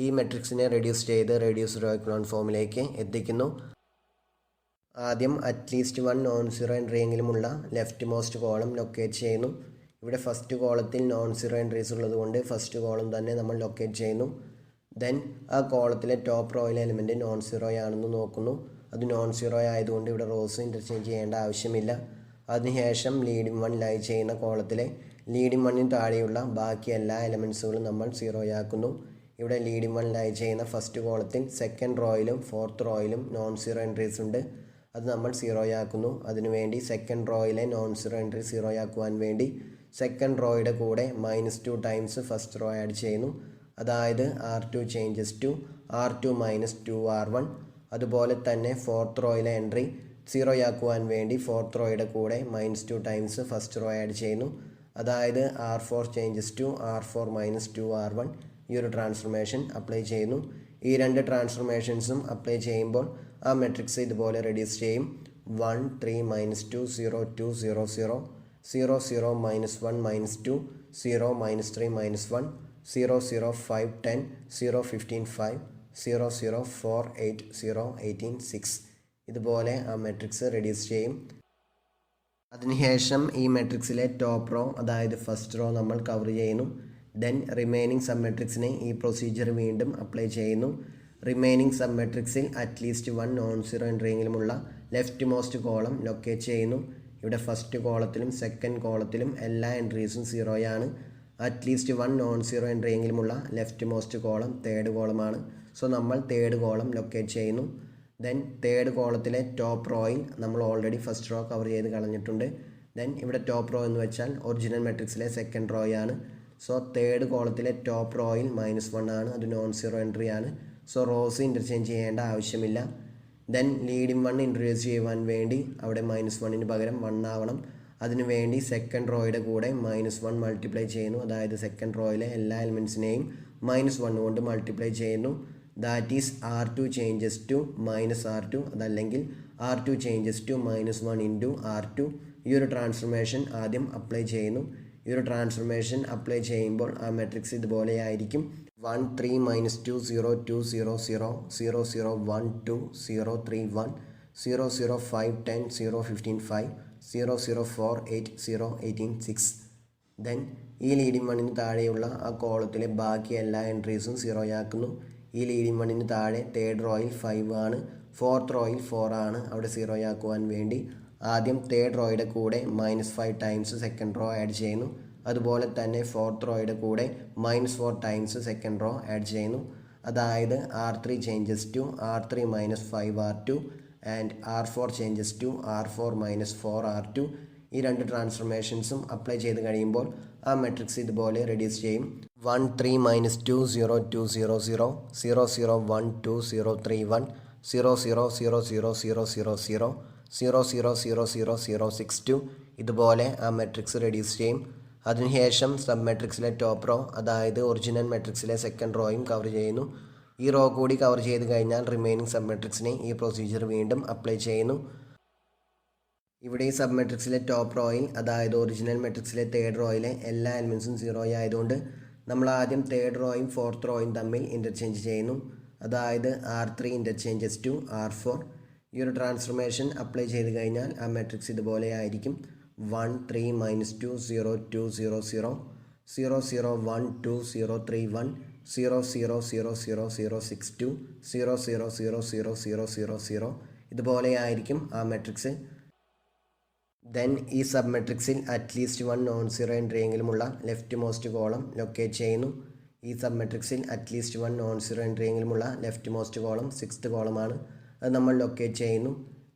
ഈ മെട്രിക്സിനെ റെഡ്യൂസ് ചെയ്ത് റെഡ്യൂസ്ഡ് റോ എക്കലോൺ ഫോമിലേക്ക് എത്തിക്കുന്നു. ആദ്യം അറ്റ്ലീസ്റ്റ് 1 നോൺ സീറോ എൻട്രി എങ്കിലുമുള്ള ലെഫ്റ്റ് മോസ്റ്റ് കോളം ലൊക്കേറ്റ് ചെയ്യുന്നു. ഇവിടെ ഫസ്റ്റ് കോളത്തിൽ നോൺ സീറോ എൻട്രീസ് ഉള്ളതുകൊണ്ട് ഫസ്റ്റ് കോളം തന്നെ നമ്മൾ ലൊക്കേറ്റ് ചെയ്യുന്നു. ദെൻ ആ കോളത്തിലെ ടോപ്പ് റോയിലെ എലിമെൻറ്റ് നോൺ സീറോ ആണെന്ന് നോക്കുന്നു. അത് നോൺ സീറോ ആയതുകൊണ്ട് ഇവിടെ റോസ് ഇൻ്റർചേഞ്ച് ചെയ്യേണ്ട ആവശ്യമില്ല. അതിനുശേഷം ലീഡിംഗ് വൺ ലൈ ചെയ്യുന്ന കോളത്തിലെ ലീഡിംഗ് വണ്ണിന് താഴെയുള്ള ബാക്കി എല്ലാ എലമെൻസുകളും നമ്മൾ സീറോ ആക്കുന്നു. ഇവിടെ ലീഡിംഗ് വണ്ണിലായി ചെയ്യുന്ന ഫസ്റ്റ് കോളത്തിൽ സെക്കൻഡ് റോയിലും ഫോർത്ത് റോയിലും നോൺ സീറോ എൻട്രീസ് ഉണ്ട്. അത് നമ്മൾ സീറോയാക്കുന്നു. അതിനുവേണ്ടി സെക്കൻഡ് റോയിലെ നോൺ സീറോ എൻട്രി സീറോയാക്കുവാൻ വേണ്ടി സെക്കൻഡ് റോയുടെ കൂടെ -2 ടൈംസ് ഫസ്റ്റ് റോ ആഡ് ചെയ്യുന്നു. അതായത് R2 changes to R2 - 2R1. അതുപോലെ തന്നെ ഫോർത്ത് റോയിലെ എൻട്രി സീറോയാക്കുവാൻ വേണ്ടി ഫോർത്ത് റോയുടെ കൂടെ -2 ടൈംസ് ഫസ്റ്റ് റോ ആഡ് ചെയ്യുന്നു. അതായത് R4 changes to R4 - 2R1. ഈ ഒരു ട്രാൻസ്ഫർമേഷൻ അപ്ലൈ ചെയ്യുന്നു. ഈ രണ്ട് ട്രാൻസ്ഫർമേഷൻസും അപ്ലൈ ചെയ്യുമ്പോൾ ആ മെട്രിക്സ് ഇതുപോലെ റെഡ്യൂസ് ചെയ്യും. 1 3 - 2 0 2 0 0 0 0 - 1 - 2 0 - 3 - 1 0 0 5 10 0 15 5 0 0 4 8 0 18 6. ഇതുപോലെ ആ മെട്രിക്സ് റെഡ്യൂസ് ചെയ്യും. അതിനുശേഷം ഈ മെട്രിക്സിലെ ടോപ്പ് റോ അതായത് ഫസ്റ്റ് റോ നമ്മൾ കവർ ചെയ്യുന്നു. ദെൻ റിമൈനിങ് സബ് മെട്രിക്സിനെ ഈ പ്രൊസീജിയർ വീണ്ടും അപ്ലൈ ചെയ്യുന്നു. റിമൈനിങ് സബ് മെട്രിക്സിൽ അറ്റ്ലീസ്റ്റ് 1 നോൺ സീറോ എൻട്രിയെങ്കിലുമുള്ള ലെഫ്റ്റ് മോസ്റ്റ് കോളം ലൊക്കേറ്റ് ചെയ്യുന്നു. ഇവിടെ ഫസ്റ്റ് കോളത്തിലും സെക്കൻഡ് കോളത്തിലും എല്ലാ എൻട്രീസും സീറോയാണ്. അറ്റ്ലീസ്റ്റ് 1 നോൺ സീറോ എൻട്രിയെങ്കിലുമുള്ള ലെഫ്റ്റ് മോസ്റ്റ് കോളം തേർഡ് കോളമാണ്. സോ നമ്മൾ തേർഡ് കോളം ലൊക്കേറ്റ് ചെയ്യുന്നു. ദെൻ തേർഡ് കോളത്തിലെ ടോപ്പ് റോയിൽ നമ്മൾ ഓൾറെഡി ഫസ്റ്റ് റോ കവർ ചെയ്ത് കളഞ്ഞിട്ടുണ്ട്. ദെൻ ഇവിടെ ടോപ്പ് റോ എന്ന് വെച്ചാൽ ഒറിജിനൽ മെട്രിക്സിലെ സെക്കൻഡ് റോയാണ്. സോ തേർഡ് കോളത്തിലെ ടോപ്പ് റോയിൽ -1 ആണ്. അത് നോൺ സീറോ എൻട്രി ആണ്. സോ റോസ് ഇൻ്റർചേഞ്ച് ചെയ്യേണ്ട ആവശ്യമില്ല. ദെൻ ലീഡിംഗ് 1 ഇൻട്രൊഡ്യൂസ് ചെയ്യുവാൻ വേണ്ടി അവിടെ -1ന് പകരം 1 ആവണം. അതിനുവേണ്ടി സെക്കൻഡ് റോയുടെ കൂടെ -1 മൾട്ടിപ്ലൈ ചെയ്യുന്നു. അതായത് സെക്കൻഡ് റോയിലെ എല്ലാ എലിമെൻറ്റ്സിനെയും -1 കൊണ്ട് മൾട്ടിപ്ലൈ ചെയ്യുന്നു. That is R2 changes to -R2. അതല്ലെങ്കിൽ R2 changes to -1 into R2. ഈ ഒരു ട്രാൻസ്ഫർമേഷൻ ആദ്യം അപ്ലൈ ചെയ്യുന്നു. ഈ ഒരു ട്രാൻസ്ഫർമേഷൻ അപ്ലൈ ചെയ്യുമ്പോൾ ആ മെട്രിക്സ് ഇതുപോലെയായിരിക്കും. 1 3 - 2 0 2 0 0 0 0 1 2 0 3 1 0 0 5 10 0 15 5 0 0 4 8 0 18 6. ദെൻ ഈ ലീഡിംഗ് 1ന് താഴെയുള്ള ആ കോളത്തിലെ ബാക്കി എല്ലാ എൻട്രീസും സീറോയാക്കുന്നു. ഈ ലീഡിംഗ് 1ന് താഴെ തേർഡ് റോയിൽ 5 ആണ്, ഫോർത്ത് റോയിൽ 4 ആണ്. അവിടെ സീറോയാക്കുവാൻ വേണ്ടി ആദ്യം തേർഡ് റോയുടെ കൂടെ -5 ടൈംസ് സെക്കൻഡ് റോ ആഡ് ചെയ്യുന്നു. അതുപോലെ തന്നെ ഫോർത്ത് റോയുടെ കൂടെ -4 ടൈംസ് സെക്കൻഡ് റോ ആഡ് ചെയ്യുന്നു. അതായത് R3 changes to R3 - 5 R2 and R4 changes to R4 - 4 R2. ഈ രണ്ട് ട്രാൻസ്ഫർമേഷൻസും അപ്ലൈ ചെയ്ത് കഴിയുമ്പോൾ ആ മെട്രിക്സ് ഇതുപോലെ റെഡ്യൂസ് ചെയ്യും. 1 3 - 2 0 2 0 0 0 0 1 2 0 3 1 0 0 0 0 0 0 0 0 0 0 0 0 6 2. ഇതുപോലെ ആ മെട്രിക്സ് റെഡ്യൂസ് ചെയ്യും. അതിനുശേഷം സബ് മെട്രിക്സിലെ ടോപ്പ് റോ അതായത് ഒറിജിനൽ മെട്രിക്സിലെ സെക്കൻഡ് റോയും കവർ ചെയ്യുന്നു. ഈ റോ കൂടി കവർ ചെയ്ത് കഴിഞ്ഞാൽ റിമൈനിങ് സബ് മെട്രിക്സിനെ ഈ പ്രൊസീജിയർ വീണ്ടും അപ്ലൈ ചെയ്യുന്നു. ഇവിടെ ഈ സബ് മെട്രിക്സിലെ ടോപ്പ് റോയിൽ അതായത് ഒറിജിനൽ മെട്രിക്സിലെ തേർഡ് റോയിലെ എല്ലാ എലിമെൻസും സീറോ ആയതുകൊണ്ട് നമ്മൾ ആദ്യം തേർഡ് റോയും ഫോർത്ത് റോയും തമ്മിൽ ഇൻ്റർചേഞ്ച് ചെയ്യുന്നു. അതായത് R3 ഇൻ്റർചേഞ്ചസ് ടു R4. ഈ ഒരു ട്രാൻസ്ഫർമേഷൻ അപ്ലൈ ചെയ്ത് കഴിഞ്ഞാൽ ആ മെട്രിക്സ് ഇതുപോലെ ആയിരിക്കും. 1 3 - 2 0 2 0 0 0 0 1 2 0 3 1 0 0 0 0 0 6 2 0 0 0 0 0 0 0. ഇതുപോലെയായിരിക്കും ആ മെട്രിക്സ്. ദെൻ ഈ സബ് മെട്രിക്സിൽ അറ്റ്ലീസ്റ്റ് 1 നോൺ സീറോ എൻട്രിയെങ്കിലുമുള്ള ലെഫ്റ്റ് മോസ്റ്റ് കോളം ലൊക്കേറ്റ് ചെയ്യുന്നു. ഈ സബ് മെട്രിക്സിൽ അറ്റ്ലീസ്റ്റ് 1 നോൺ സീറോ എൻട്രിയെങ്കിലുമുള്ള ലെഫ്റ്റ് മോസ്റ്റ് കോളം 6th കോളമാണ്. അത് നമ്മൾ ലൊക്കേറ്റ് ചെയ്യുന്നു.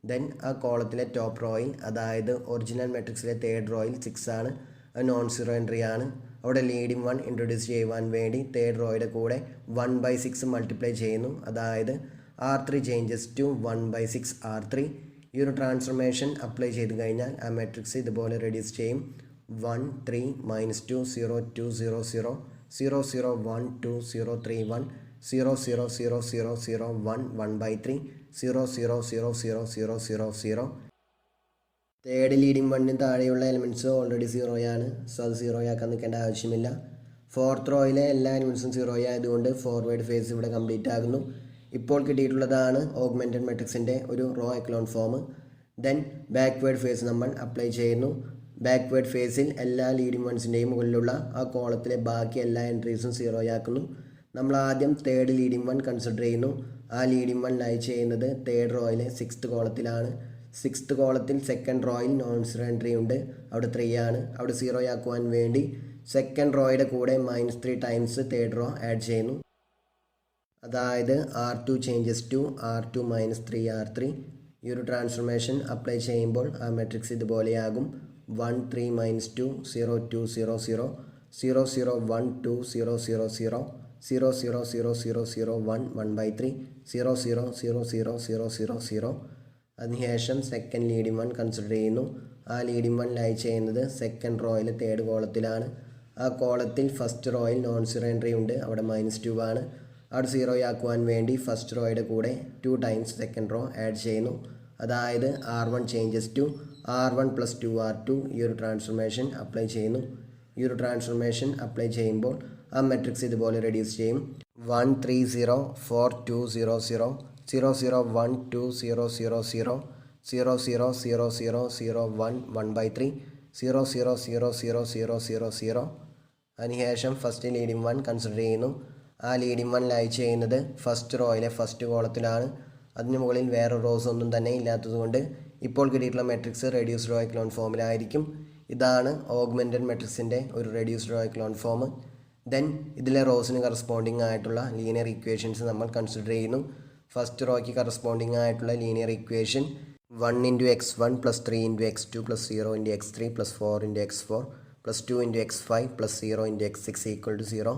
ദെൻ ആ കോളത്തിലെ ടോപ്പ് റോയിൽ അതായത് ഒറിജിനൽ മെട്രിക്സിലെ തേർഡ് റോയിൽ 6 ആണ്. അത് നോൺ സീറോ എൻട്രി ആണ്. അവിടെ ലീഡിംഗ് 1 ഇൻട്രൊഡ്യൂസ് ചെയ്യുവാൻ വേണ്ടി തേർഡ് റോയുടെ കൂടെ 1/6 മൾട്ടിപ്ലൈ ചെയ്യുന്നു. അതായത് R3 ചേഞ്ചസ് ടു 1/6 R3. ഈ ഒരു ട്രാൻസ്ഫർമേഷൻ അപ്ലൈ ചെയ്ത് കഴിഞ്ഞാൽ ആ മെട്രിക്സ് ഇതുപോലെ റെഡ്യൂസ് ചെയ്യും. 1 3 - 2 0 2 0 0 0 0 1 2 0 3 1 0 0 0 0 0 1 1/3 0 0 0 0 0 0 0. തേർഡ് ലീഡിംഗ് 1ന് താഴെയുള്ള എലിമെൻറ്റ്സ് ഓൾറെഡി സീറോയാണ്. സോ അത് സീറോയാക്കാൻ നിൽക്കേണ്ട ആവശ്യമില്ല. ഫോർത്ത് റോയിലെ എല്ലാ എലിമെൻറ്റ്സും സീറോ ആയതുകൊണ്ട് ഫോർവേഡ് ഫേസ് ഇവിടെ കംപ്ലീറ്റ് ആകുന്നു. ഇപ്പോൾ കിട്ടിയിട്ടുള്ളതാണ് ഓഗ്മെൻറ്റഡ് മെട്രിക്സിൻ്റെ ഒരു row echelon form. Then backward phase നമ്മൾ അപ്ലൈ ചെയ്യുന്നു. ബാക്ക്വേർഡ് ഫേസിൽ എല്ലാ ലീഡിംഗ് 1സിൻ്റെയും മുകളിലുള്ള ആ കോളത്തിലെ ബാക്കി എല്ലാ എൻട്രീസും സീറോയാക്കുന്നു. നമ്മൾ ആദ്യം തേർഡ് ലീഡിംഗ് 1 കൺസിഡർ ചെയ്യുന്നു. ആ ലീഡിംഗ് 1 ലൈ ചെയ്യുന്നത് തേർഡ് റോയിലെ 6th കോളത്തിലാണ്. 6th കോളത്തിൽ സെക്കൻഡ് റോയിൽ നോൺ സീറോ എൻട്രി ഉണ്ട്. അവിടെ 3 ആണ്. അവിടെ സീറോയാക്കുവാൻ വേണ്ടി സെക്കൻഡ് റോയുടെ കൂടെ -3 ടൈംസ് തേർഡ് റോ ആഡ് ചെയ്യുന്നു. അതായത് R2 changes to R2 minus 3R3. ഈ ഒരു ട്രാൻസ്ഫോർമേഷൻ അപ്ലൈ ചെയ്യുമ്പോൾ ആ മെട്രിക്സ് ഇതുപോലെയാകും. 1 3 മൈനസ് 2 0 2 0 0 0 0 1 2 0 0 0 0 0 0 0 0 1 1/3 0 0 0 0 0 0 0. അതിനുശേഷം സെക്കൻഡ് ലീഡിംഗ് വൺ കൺസിഡർ ചെയ്യുന്നു. ആ ലീഡിംഗ് വൺ ലൈ ചെയ്യുന്നത് സെക്കൻഡ് റോയിൽ തേർഡ് കോളത്തിലാണ്. ആ കോളത്തിൽ ഫസ്റ്റ് റോയിൽ നോൺ സീറോ എൻട്രി ഉണ്ട്, അവിടെ -2 ആണ്. അവിടെ സീറോ ആക്കുവാൻ വേണ്ടി ഫസ്റ്റ് റോയുടെ കൂടെ 2 ടൈംസ് സെക്കൻഡ് റോ ആഡ് ചെയ്യുന്നു. അതായത് R1 changes to R1 + 2R2. ഈ ഒരു ട്രാൻസ്ഫോർമേഷൻ അപ്ലൈ ചെയ്യുന്നു. ഈ ഒരു ട്രാൻസ്ഫോർമേഷൻ അപ്ലൈ ചെയ്യുമ്പോൾ ആ മെട്രിക്സ് ഇതുപോലെ റെഡ്യൂസ് ചെയ്യും. 1 3 0 4 2 0 0 0 0 1 2 0 0 0 0 0 0 0 0 1 1/3 0 0 0 0 0 0 0. അതിനുശേഷം ഫസ്റ്റ് ലീഡിംഗ് വൺ കൺസിഡർ ചെയ്യുന്നു. ആ ലീഡിംഗ് വൺ ലൈ ചെയ്യുന്നത് ഫസ്റ്റ് റോയിലെ ഫസ്റ്റ് കോളത്തിലാണ്. അതിന് മുകളിൽ വേറെ റോസ് ഒന്നും തന്നെ ഇല്ലാത്തതുകൊണ്ട് ഇപ്പോൾ കിട്ടിയിട്ടുള്ള മെട്രിക്സ് റെഡ്യൂസ്ഡ് റോ എക്കലോൺ ഫോമിലായിരിക്കും. ഇതാണ് ഓഗ്മെൻറ്റഡ് മെട്രിക്സിൻ്റെ ഒരു reduced row echelon form. Then ഇതിലെ റോസിന് കറസ്പോണ്ടിങ് ആയിട്ടുള്ള ലീനിയർ ഇക്വേഷൻസ് നമ്മൾ കൺസിഡർ ചെയ്യുന്നു. ഫസ്റ്റ് റോയ്ക്ക് കറസ്പോണ്ടിങ് ആയിട്ടുള്ള linear equation 1 × x1 + 3 × x2 + 0 × x3 + 4 × x4 + 2 × x5 + 0 × x6 = 0.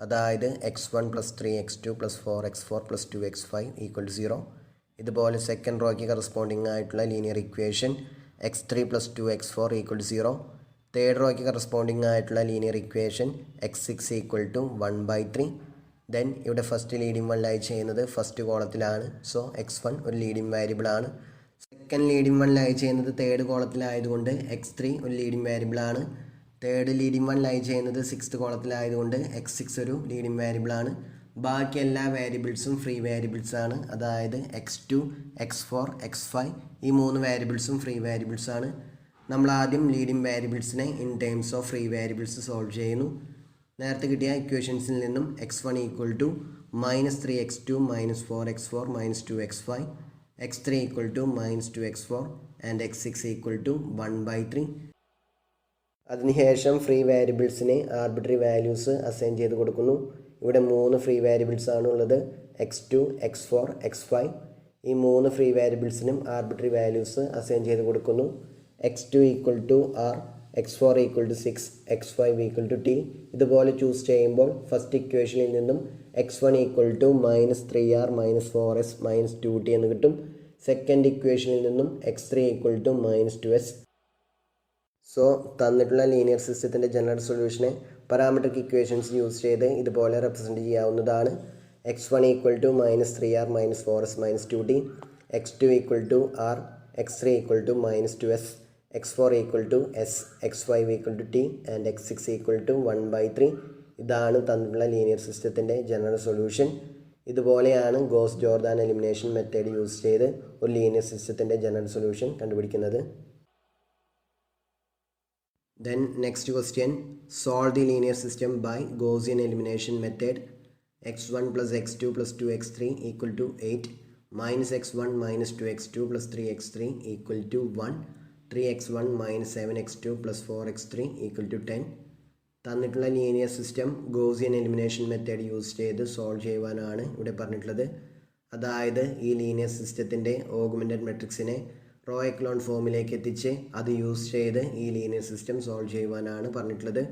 അതായത് x1 + 3x2 + 4x4 + 2x5 = 0. ഇതുപോലെ സെക്കൻഡ് റോയ്ക്ക് കറസ്പോണ്ടിങ് ആയിട്ടുള്ള linear equation x3 + 2x4 = 0. Third റോയ്ക്ക് കറസ്പോണ്ടിങ് ആയിട്ടുള്ള ലീനിയർ ഇക്വേഷൻ x6 = 1/3. ദെൻ ഇവിടെ ഫസ്റ്റ് ലീഡിംഗ് വൺ ലൈ ചെയ്യുന്നത് ഫസ്റ്റ് കോളത്തിലാണ്. സോ x1 ഒരു ലീഡിംഗ് വേരിയബിൾ ആണ്. സെക്കൻഡ് ലീഡിംഗ് വൺ ലൈ ചെയ്യുന്നത് തേർഡ് കോളത്തിലായതുകൊണ്ട് x3 ഒരു ലീഡിംഗ് വേരിയബിൾ ആണ്. തേർഡ് ലീഡിംഗ് വൺ ലൈ ചെയ്യുന്നത് സിക്സ്ത് കോളത്തിലായതുകൊണ്ട് x6 ഒരു ലീഡിംഗ് വേരിയബിൾ ആണ്. ബാക്കി എല്ലാ വേരിയബിൾസും ഫ്രീ വേരിയബിൾസ് ആണ്. അതായത് x2 x4 x5 ഈ 3 വേരിയബിൾസും ഫ്രീ വേരിയബിൾസ് ആണ്. നമ്മൾ ആദ്യം ലീഡിംഗ് വേരിയബിൾസിനെ in terms of free variables solve ചെയ്യുന്നു. നേരത്തെ കിട്ടിയ ഇക്വേഷൻസിൽ നിന്നും x1 = -3x2 -4x4 -2x5, x3 = -2x4 and x6 = 1/3. അതിനുശേഷം ഫ്രീ വേരിയബിൾസിന് ആർബിട്രറി വാല്യൂസ് അസൈൻ ചെയ്ത് കൊടുക്കുന്നു. ഇവിടെ 3 ഫ്രീ വേരിയബിൾസ് ആണ് ഉള്ളത്, x2 x4 x5. ഈ 3 ഫ്രീ വേരിയബിൾസിനും ആർബിട്രറി വാല്യൂസ് അസൈൻ ചെയ്ത് കൊടുക്കുന്നു. x2 = r, x4 = 6, x5 = t. ഇതുപോലെ ചൂസ് ചെയ്യുമ്പോൾ ഫസ്റ്റ് ഇക്വേഷനിൽ നിന്നും x1 = -3r -4s -2t എന്ന് കിട്ടും. സെക്കൻഡ് ഇക്വേഷനിൽ നിന്നും x3 = -2s. സോ തന്നിട്ടുള്ള ലീനിയർ സിസ്റ്റത്തിൻ്റെ ജനറൽ സൊല്യൂഷനെ പാരാമെട്രിക് ഇക്വേഷൻസ് യൂസ് ചെയ്ത് ഇതുപോലെ റെപ്രസെൻറ്റ് ചെയ്യാവുന്നതാണ്. x1 = -3r -4s -2t, x2 = r, x3 = -2s, x4 = s, x5 = t and x6 = 1/3. ഇതാണ് തന്നിട്ടുള്ള ലീനിയർ സിസ്റ്റത്തിൻ്റെ ജനറൽ സൊല്യൂഷൻ. ഇതുപോലെയാണ് goes Jordan elimination method use ചെയ്ത് ഒരു ലീനിയർ സിസ്റ്റത്തിൻ്റെ ജനറൽ സൊല്യൂഷൻ കണ്ടുപിടിക്കുന്നത്. Then next question, solve the linear system by Gaussian elimination method. x1 + x2 + 2x3 = 8, -x1 - 2x2 + 3x3 = 1, 3x1 - 7x2 + 4x3 = 10. തന്നിട്ടുള്ള linear system Gaussian elimination method use ചെയ്ത് സോൾവ് ചെയ്യുവാനാണ് ഇവിടെ പറഞ്ഞിട്ടുള്ളത്. അതായത് ഈ ലീനിയർ സിസ്റ്റത്തിൻ്റെ ഓഗ്മെൻറ്റഡ് മെട്രിക്സിനെ റോ എക്കലോൺ ഫോമിലേക്ക് എത്തിച്ച് അത് യൂസ് ചെയ്ത് ഈ ലീനിയർ സിസ്റ്റം സോൾവ് ചെയ്യുവാനാണ് പറഞ്ഞിട്ടുള്ളത്.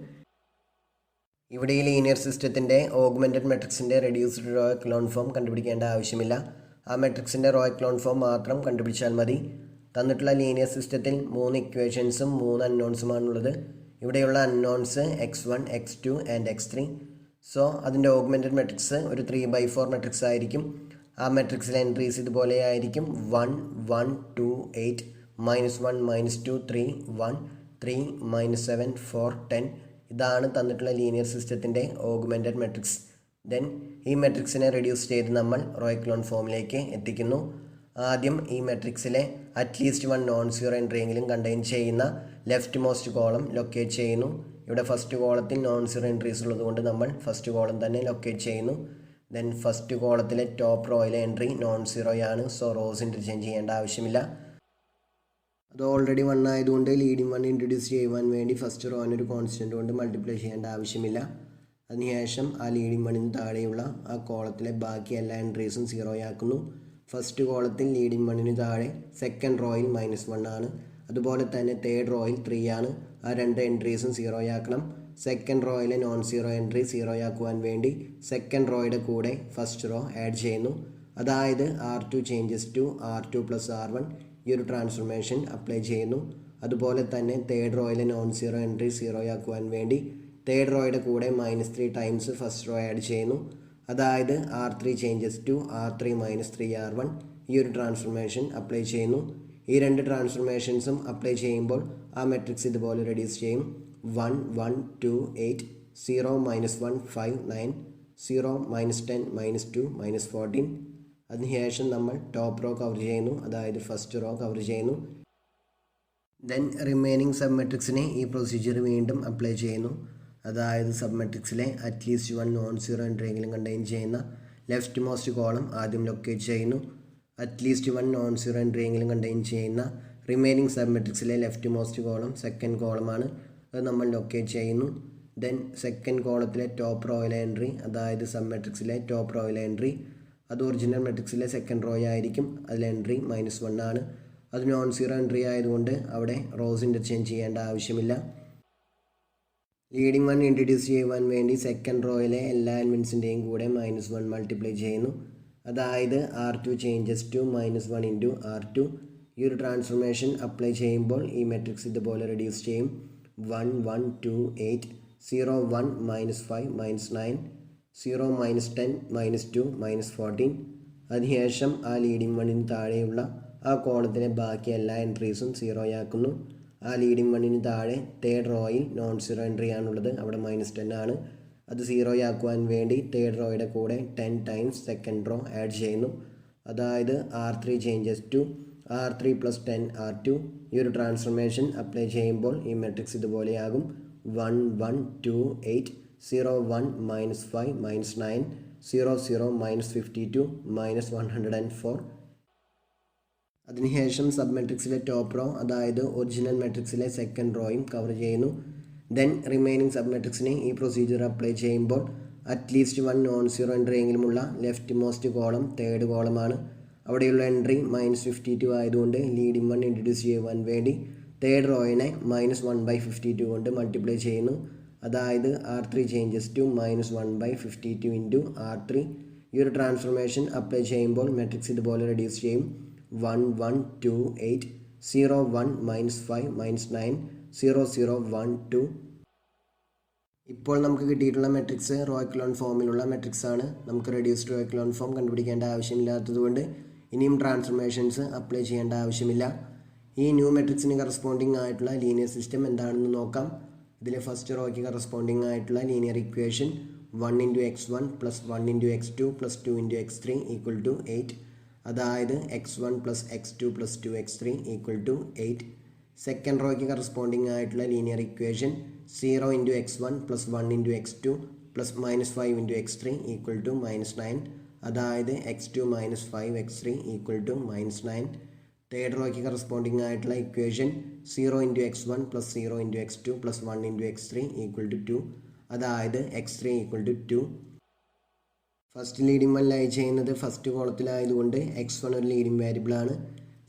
ഇവിടെ ഈ ലീനിയർ സിസ്റ്റത്തിൻ്റെ ഓഗ്മെൻറ്റഡ് മെട്രിക്സിൻ്റെ റെഡ്യൂസ്ഡ് റോ എക്കലോൺ ഫോം കണ്ടുപിടിക്കേണ്ട ആവശ്യമില്ല. ആ മെട്രിക്സിൻ്റെ റോ എക്കലോൺ ഫോം മാത്രം കണ്ടുപിടിച്ചാൽ മതി. തന്നിട്ടുള്ള ലീനിയർ സിസ്റ്റത്തിൽ 3 ഇക്വേഷൻസും 3 അൺനോൺസുമാണുള്ളത്. ഇവിടെയുള്ള unknowns x1 x2 and x3. So അതിൻ്റെ ഓഗ്മെൻറ്റഡ് മെട്രിക്സ് ഒരു 3/4 മെട്രിക്സ് ആയിരിക്കും. ആ മെട്രിക്സിലെ എൻട്രീസ് ഇതുപോലെ ആയിരിക്കും: 1 1 2 8 -1 -2 3 1 3 -7 4 10. ഇതാണ് തന്നിട്ടുള്ള ലീനിയർ സിസ്റ്റത്തിൻ്റെ ഓഗ്മെൻറ്റഡ് മെട്രിക്സ്. ദെൻ ഈ മെട്രിക്സിനെ റെഡ്യൂസ് ചെയ്ത് നമ്മൾ റോ എക്കലോൺ ഫോമിലേക്ക് എത്തിക്കുന്നു. ആദ്യം ഈ മെട്രിക്സിലെ അറ്റ്ലീസ്റ്റ് 1 നോൺ സീറോ എൻട്രിയെങ്കിലും കണ്ടെയ്ൻ ചെയ്യുന്ന ലെഫ്റ്റ് മോസ്റ്റ് കോളം ലൊക്കേറ്റ് ചെയ്യുന്നു. ഇവിടെ ഫസ്റ്റ് കോളത്തിൽ നോൺ സീറോ എൻട്രീസ് ഉള്ളതുകൊണ്ട് നമ്മൾ ഫസ്റ്റ് കോളം തന്നെ ലൊക്കേറ്റ് ചെയ്യുന്നു. ദെൻ ഫസ്റ്റ് കോളത്തിലെ ടോപ്പ് റോയിലെ എൻട്രി നോൺ സീറോയാണ്. സോ റോസ് ഇൻ്റർചേഞ്ച് ചെയ്യേണ്ട ആവശ്യമില്ല. അത് ഓൾറെഡി 1 ആയതുകൊണ്ട് ലീഡിംഗ് 1 ഇൻട്രൊഡ്യൂസ് ചെയ്യുവാൻ വേണ്ടി ഫസ്റ്റ് റോയിനൊരു കോൺസ്റ്റൻറ്റ് കൊണ്ട് മൾട്ടിപ്ലൈ ചെയ്യേണ്ട ആവശ്യമില്ല. അതിനുശേഷം ആ ലീഡിംഗ് വണ്ണിന് താഴെയുള്ള ആ കോളത്തിലെ ബാക്കി എല്ലാ എൻട്രീസും 0 ആക്കുന്നു. ഫസ്റ്റ് കോളത്തിൽ ലീഡിംഗ് വണ്ണിന് താഴെ സെക്കൻഡ് റോയിൽ -1 ആണ്. അതുപോലെ തന്നെ തേർഡ് റോയിൽ 3 ആണ്. ആ രണ്ട് എൻട്രീസും 0 ആക്കണം. സെക്കൻഡ് റോയിലെ നോൺ സീറോ എൻട്രി 0 ആക്കുവാൻ വേണ്ടി സെക്കൻഡ് റോയുടെ കൂടെ ഫസ്റ്റ് റോ ആഡ് ചെയ്യുന്നു. അതായത് R2 changes to R2 + R1 ഈ ഒരു ട്രാൻസ്ഫോർമേഷൻ അപ്ലൈ ചെയ്യുന്നു. അതുപോലെ തന്നെ തേർഡ് റോയിലെ നോൺ സീറോ എൻട്രി 0 ആക്കുവാൻ വേണ്ടി തേർഡ് റോയുടെ കൂടെ -3 ടൈംസ് ഫസ്റ്റ് റോ ആഡ് ചെയ്യുന്നു. അതായത് R3 changes to R3 - 3R1 ഈ ഒരു ട്രാൻസ്ഫോർമേഷൻ അപ്ലൈ ചെയ്യുന്നു. ഈ രണ്ട് ട്രാൻസ്ഫോർമേഷൻസും അപ്ലൈ ചെയ്യുമ്പോൾ ആ മെട്രിക്സ് ഇതുപോലെ റെഡ്യൂസ് ചെയ്യും. 1 1 2 8 0 -1 5 9 0 -10 -2 -14. അതിനുശേഷം നമ്മൾ ടോപ്പ് റോ കവർ ചെയ്യുന്നു, അതായത് ഫസ്റ്റ് റോ കവർ ചെയ്യുന്നു. ദെൻ റിമൈനിങ് സബ് മെട്രിക്സിനെ ഈ പ്രൊസീജിയർ വീണ്ടും അപ്ലൈ ചെയ്യുന്നു. അതായത് സബ് മെട്രിക്സിലെ അറ്റ്ലീസ്റ്റ് 1 നോൺ സീറോ എൻട്രിയെങ്കിലും കണ്ടെയ്ൻ ചെയ്യുന്ന ലെഫ്റ്റ് മോസ്റ്റ് കോളം ആദ്യം ലൊക്കേറ്റ് ചെയ്യുന്നു. അറ്റ്ലീസ്റ്റ് 1 നോൺ സീറോ എൻട്രിയെങ്കിലും കണ്ടെയ്ൻ ചെയ്യുന്ന റിമൈനിങ് സബ് മെട്രിക്സിലെ ലെഫ്റ്റ് മോസ്റ്റ് കോളം സെക്കൻഡ് കോളമാണ്. അത് നമ്മൾ ലൊക്കേറ്റ് ചെയ്യുന്നു. ദെൻ സെക്കൻഡ് കോളത്തിലെ ടോപ്പ് റോയിലെ എൻട്രി, അതായത് സബ് മെട്രിക്സിലെ ടോപ്പ് റോയിലെ എൻട്രി അത് ഒറിജിനൽ മെട്രിക്സിലെ സെക്കൻഡ് റോ ആയിരിക്കും. അതിലെ എൻട്രി -1 ആണ്. അത് നോൺ സീറോ എൻട്രി ആയതുകൊണ്ട് അവിടെ റോസ് ഇൻ്റർചേഞ്ച് ചെയ്യേണ്ട ആവശ്യമില്ല. ലീഡിംഗ് വൺ ഇൻട്രൊഡ്യൂസ് ചെയ്യുവാൻ വേണ്ടി സെക്കൻഡ് റോയിലെ എല്ലാ എലിമെൻസിൻ്റെയും കൂടെ -1 മൾട്ടിപ്ലൈ ചെയ്യുന്നു. അതായത് R2 changes to -1 into R2. ഈ ഒരു ട്രാൻസ്ഫോർമേഷൻ അപ്ലൈ ചെയ്യുമ്പോൾ ഈ മെട്രിക്സ് ഇതുപോലെ റെഡ്യൂസ് ചെയ്യും. 1 1 2 8 0 1 -5 -9 0 -10 -2 -14. അതിനുശേഷം ആ ലീഡിംഗ് വണ്ണിന് താഴെയുള്ള ആ കോളത്തിലെ ബാക്കി എല്ലാ എൻട്രീസും 0 ആക്കുന്നു. ആ ലീഡിംഗ് വണ്ണിന് താഴെ തേർഡ് റോയിൽ നോൺ സീറോ എൻട്രി ആണുള്ളത്, അവിടെ -10 ആണ്. അത് 0 ആക്കുവാൻ വേണ്ടി തേർഡ് റോയുടെ കൂടെ 10 ടൈംസ് സെക്കൻഡ് റോ ആഡ് ചെയ്യുന്നു. അതായത് R3 changes to R3 + 10 R2. ഈ ഒരു ട്രാൻസ്ഫോർമേഷൻ അപ്ലൈ ചെയ്യുമ്പോൾ ഈ മെട്രിക്സ് ഇതുപോലെയാകും. 1 1 2 8 0 1 -5 -9 0 0 -52 -104. അതിനുശേഷം സബ് മെട്രിക്സിലെ ടോപ്പ് റോ, അതായത് ഒറിജിനൽ മെട്രിക്സിലെ സെക്കൻഡ് റോയും കവർ ചെയ്യുന്നു. ദെൻ റിമൈനിങ് സബ് മെട്രിക്സിനെ ഈ പ്രൊസീജിയർ അപ്ലൈ ചെയ്യുമ്പോൾ അറ്റ്ലീസ്റ്റ് 1 നോൺ സീറോ എൻട്രി എങ്കിലുമുള്ള ലെഫ്റ്റ് മോസ്റ്റ് കോളം തേർഡ് കോളമാണ്. അവിടെയുള്ള എൻട്രി -52 ആയതുകൊണ്ട് ലീഡിംഗ് വൺ ഇൻട്രൊഡ്യൂസ് ചെയ്യുവാൻ വേണ്ടി തേർഡ് റോയിനെ -1/52 കൊണ്ട് മൾട്ടിപ്ലൈ ചെയ്യുന്നു. അതായത് R3 changes to -1/52 into R3. ഈ ഒരു ട്രാൻസ്ഫോർമേഷൻ അപ്ലൈ ചെയ്യുമ്പോൾ മെട്രിക്സ് ഇതുപോലെ റെഡ്യൂസ് ചെയ്യും. 1 1 2 8 0 1 -5 -9 0 0 1 2. ഇപ്പോൾ നമുക്ക് കിട്ടിയിട്ടുള്ള മെട്രിക്സ് റോ എക്കലോൺ ഫോമിലുള്ള മെട്രിക്സ് ആണ്. നമുക്ക് റെഡ്യൂസ്ഡ് റോ എക്കലോൺ ഫോം കണ്ടുപിടിക്കേണ്ട ആവശ്യമില്ലാത്തതുകൊണ്ട് ഇനിയും ട്രാൻസ്ഫോർമേഷൻസ് അപ്ലൈ ചെയ്യേണ്ട ആവശ്യമില്ല. ഈ ന്യൂ മെട്രിക്സിന് കറസ്പോണ്ടിങ് ആയിട്ടുള്ള ലീനിയർ സിസ്റ്റം എന്താണെന്ന് നോക്കാം. ഇതിലെ ഫസ്റ്റ് റോയ്ക്ക് കറസ്പോണ്ടിങ് ആയിട്ടുള്ള linear equation 1 × x1 + 1 × x2 + 2 × x3 = 8. അതായത് x1 + x2 + 2x3 = 8. സെക്കൻഡ് റോയ്ക്ക് കറസ്പോണ്ടിങ് ആയിട്ടുള്ള linear equation 0 × x1 + 1 × x2 + -5 × x3 = -9. അതായത് x2 - 5x3 = -9. തേർഡ് റോയ്ക്ക് കറസ്പോണ്ടിങ് ആയിട്ടുള്ള ഇക്വേഷൻ 0 × x1 + 0 × x2 + 1 × x3 = 2. അതായത് x3 = 2. First leading one lie ചെയ്യുന്നത് ഫസ്റ്റ് കോളത്തിലായതുകൊണ്ട് x1 ഒരു ലീഡിംഗ് വേരിയബിൾ ആണ്.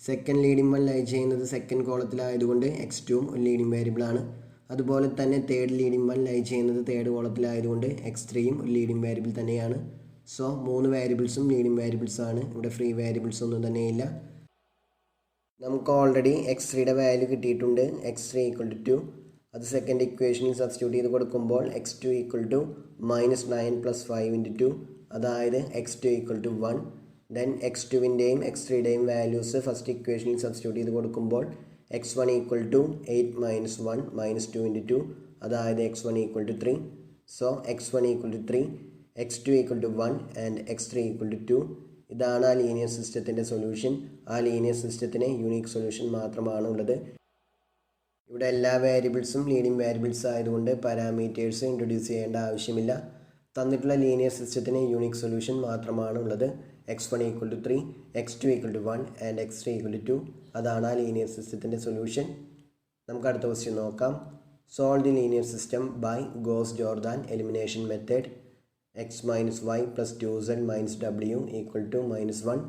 സെക്കൻഡ് ലീഡിംഗ് വൺ ലൈ ചെയ്യുന്നത് സെക്കൻഡ് കോളത്തിലായതുകൊണ്ട് x2 ഒരു ലീഡിംഗ് വേരിയബിൾ ആണ്. അതുപോലെ തന്നെ തേർഡ് ലീഡിംഗ് വൺ ലൈ ചെയ്യുന്നത് തേർഡ് കോളത്തിലായതുകൊണ്ട് x3യും ഒരു ലീഡിംഗ് വേരിയബിൾ തന്നെയാണ്. സോ 3 വേരിയബിൾസും ലീഡിംഗ് വേരിയബിൾസ് ആണ്. ഇവിടെ ഫ്രീ വേരിയബിൾസ് ഒന്നും തന്നെയില്ല. നമുക്ക് ഓൾറെഡി x3യുടെ വാല്യൂ കിട്ടിയിട്ടുണ്ട്. x3 = 2. അത് സെക്കൻഡ് ഇക്വേഷനിൽ സബ്സ്റ്റിറ്റ്യൂട്ട് ചെയ്ത് കൊടുക്കുമ്പോൾ x2 = -9 + 5 × 2. അതായത് x2 = 1. ദെൻ x2ൻ്റെയും x3യുടെയും വാല്യൂസ് ഫസ്റ്റ് ഇക്വേഷനിൽ സബ്സ്റ്റിറ്റ്യൂട്ട് ചെയ്ത് കൊടുക്കുമ്പോൾ x1 = 8 - 1 - 2 × 2. അതായത് x1 = 3. So x1 = 3, x2 = 1 and x3 = 2. ഇതാണ് ആ ലീനിയർ സിസ്റ്റത്തിൻ്റെ സൊല്യൂഷൻ. ആ ലീനിയർ സിസ്റ്റത്തിന് യൂണിക് സൊല്യൂഷൻ മാത്രമാണ് ഉള്ളത്. ഇവിടെ എല്ലാ വേരിയബിൾസും ലീഡിംഗ് വേരിയബിൾസ് ആയതുകൊണ്ട് പാരാമീറ്റേഴ്സ് ഇൻട്രൊഡ്യൂസ് ചെയ്യേണ്ട ആവശ്യമില്ല. തന്നിട്ടുള്ള ലീനിയർ സിസ്റ്റത്തിന് യൂണിക് സൊല്യൂഷൻ മാത്രമാണ് ഉള്ളത്. x1 = 3, x2 = 1 and x3 = 2. അതാണ് ആ ലീനിയർ സിസ്റ്റത്തിൻ്റെ സൊല്യൂഷൻ. നമുക്ക് അടുത്ത ക്വസ്റ്റ്യൻ നോക്കാം. Solve the linear system by Gauss-Jordan elimination method. X minus y plus 2z minus w equal to minus 1.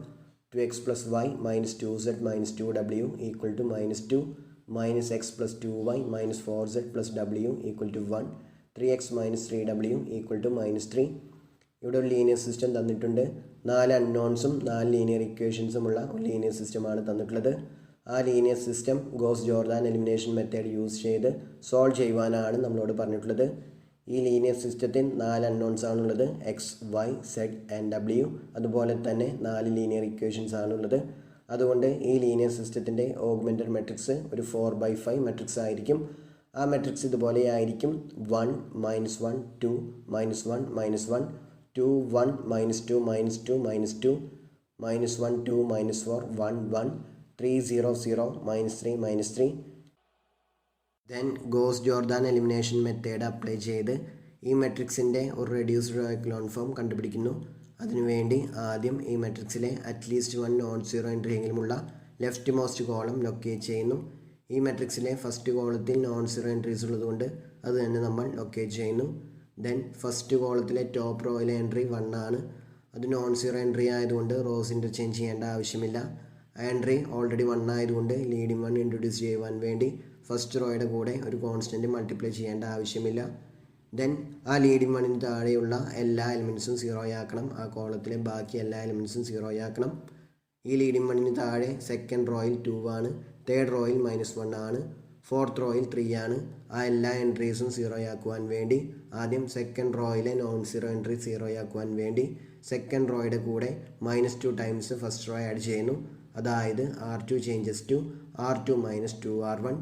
2x plus y minus 2z minus 2w equal to minus 2. Minus x plus 2y minus 4z plus w equal to 1. 3x minus 3w equal to minus 3. ഇവിടെ ഒരു ലീനിയർ സിസ്റ്റം തന്നിട്ടുണ്ട്. 4 അൺനോൺസും 4 ലീനിയർ ഇക്വേഷൻസുമുള്ള ഒരു ലീനിയർ സിസ്റ്റമാണ് തന്നിട്ടുള്ളത്. ആ linear system Gauss Jordan elimination method use ചെയ്ത് സോൾവ് ചെയ്യുവാനാണ് നമ്മളോട് പറഞ്ഞിട്ടുള്ളത്. ഈ ലീനിയർ സിസ്റ്റത്തിൽ 4 അൺനോൺസ് ആണുള്ളത്. എക്സ്, വൈ, സെഡ് ആൻഡ് ഡബ്ല്യു. അതുപോലെ തന്നെ 4 ലീനിയർ ഇക്വേഷൻസ് ആണുള്ളത്. അതുകൊണ്ട് ഈ ലീനിയർ സിസ്റ്റത്തിൻ്റെ ഓഗ്മെൻറ്റഡ് മെട്രിക്സ് ഒരു 4/5 മെട്രിക്സ് ആയിരിക്കും. ആ മെട്രിക്സ് ഇതുപോലെ ആയിരിക്കും. 1 -1 2 -1 -1 2 1 -2 -2 -2 -1 2 -4 1 1 3 0 0 -3 -3. Then Gauss Jordan elimination method apply ചെയ്ത് ഈ മെട്രിക്സിൻ്റെ ഒരു റെഡ്യൂസ്ഡ് എക്കലോൺ ഫോം കണ്ടുപിടിക്കുന്നു. അതിനുവേണ്ടി ആദ്യം ഈ മെട്രിക്സിലെ അറ്റ്ലീസ്റ്റ് 1 നോൺ സീറോ എൻട്രി എങ്കിലുമുള്ള ലെഫ്റ്റ് മോസ്റ്റ് കോളം ലൊക്കേറ്റ് ചെയ്യുന്നു. ഈ മെട്രിക്സിലെ ഫസ്റ്റ് കോളത്തിൽ നോൺ സീറോ എൻട്രീസ് ഉള്ളതുകൊണ്ട് അത് തന്നെ നമ്മൾ ലൊക്കേറ്റ് ചെയ്യുന്നു. ദെൻ ഫസ്റ്റ് കോളത്തിലെ ടോപ്പ് റോയിലെ എൻട്രി 1 ആണ്. അത് നോൺ സീറോ എൻട്രി ആയതുകൊണ്ട് റോസ് ഇൻ്റർചേഞ്ച് ചെയ്യേണ്ട ആവശ്യമില്ല. ആ എൻട്രി ഓൾറെഡി 1 ആയതുകൊണ്ട് ലീഡിങ് 1 ഇൻട്രൊഡ്യൂസ് ചെയ്യുവാൻ വേണ്ടി ഫസ്റ്റ് റോയുടെ കൂടെ ഒരു കോൺസ്റ്റൻറ്റ് മൾട്ടിപ്ലൈ ചെയ്യേണ്ട ആവശ്യമില്ല. ദെൻ ആ ലീഡിങ് 1-ന് താഴെയുള്ള എല്ലാ എലിമെൻറ്റ്സും 0 ആക്കണം. ആ കോളത്തിലെ ബാക്കി എല്ലാ എലിമെൻറ്റ്സും 0 ആക്കണം. ഈ ലീഡിങ് 1-ന് താഴെ സെക്കൻഡ് റോയിൽ 2 ആണ്, തേർഡ് റോയിൽ -1 ആണ്, ഫോർത്ത് റോയിൽ 3 ആണ്. ആ എല്ലാ എൻട്രീസും 0 ആക്കുവാൻ വേണ്ടി ആദ്യം സെക്കൻഡ് റോയിലെ നോൺ സീറോ എൻട്രി 0 ആക്കുവാൻ വേണ്ടി സെക്കൻഡ് റോയുടെ കൂടെ -2 ടൈംസ് ഫസ്റ്റ് റോ ആഡ് ചെയ്യുന്നു. അതായത് R2 changes to R2 - 2R1.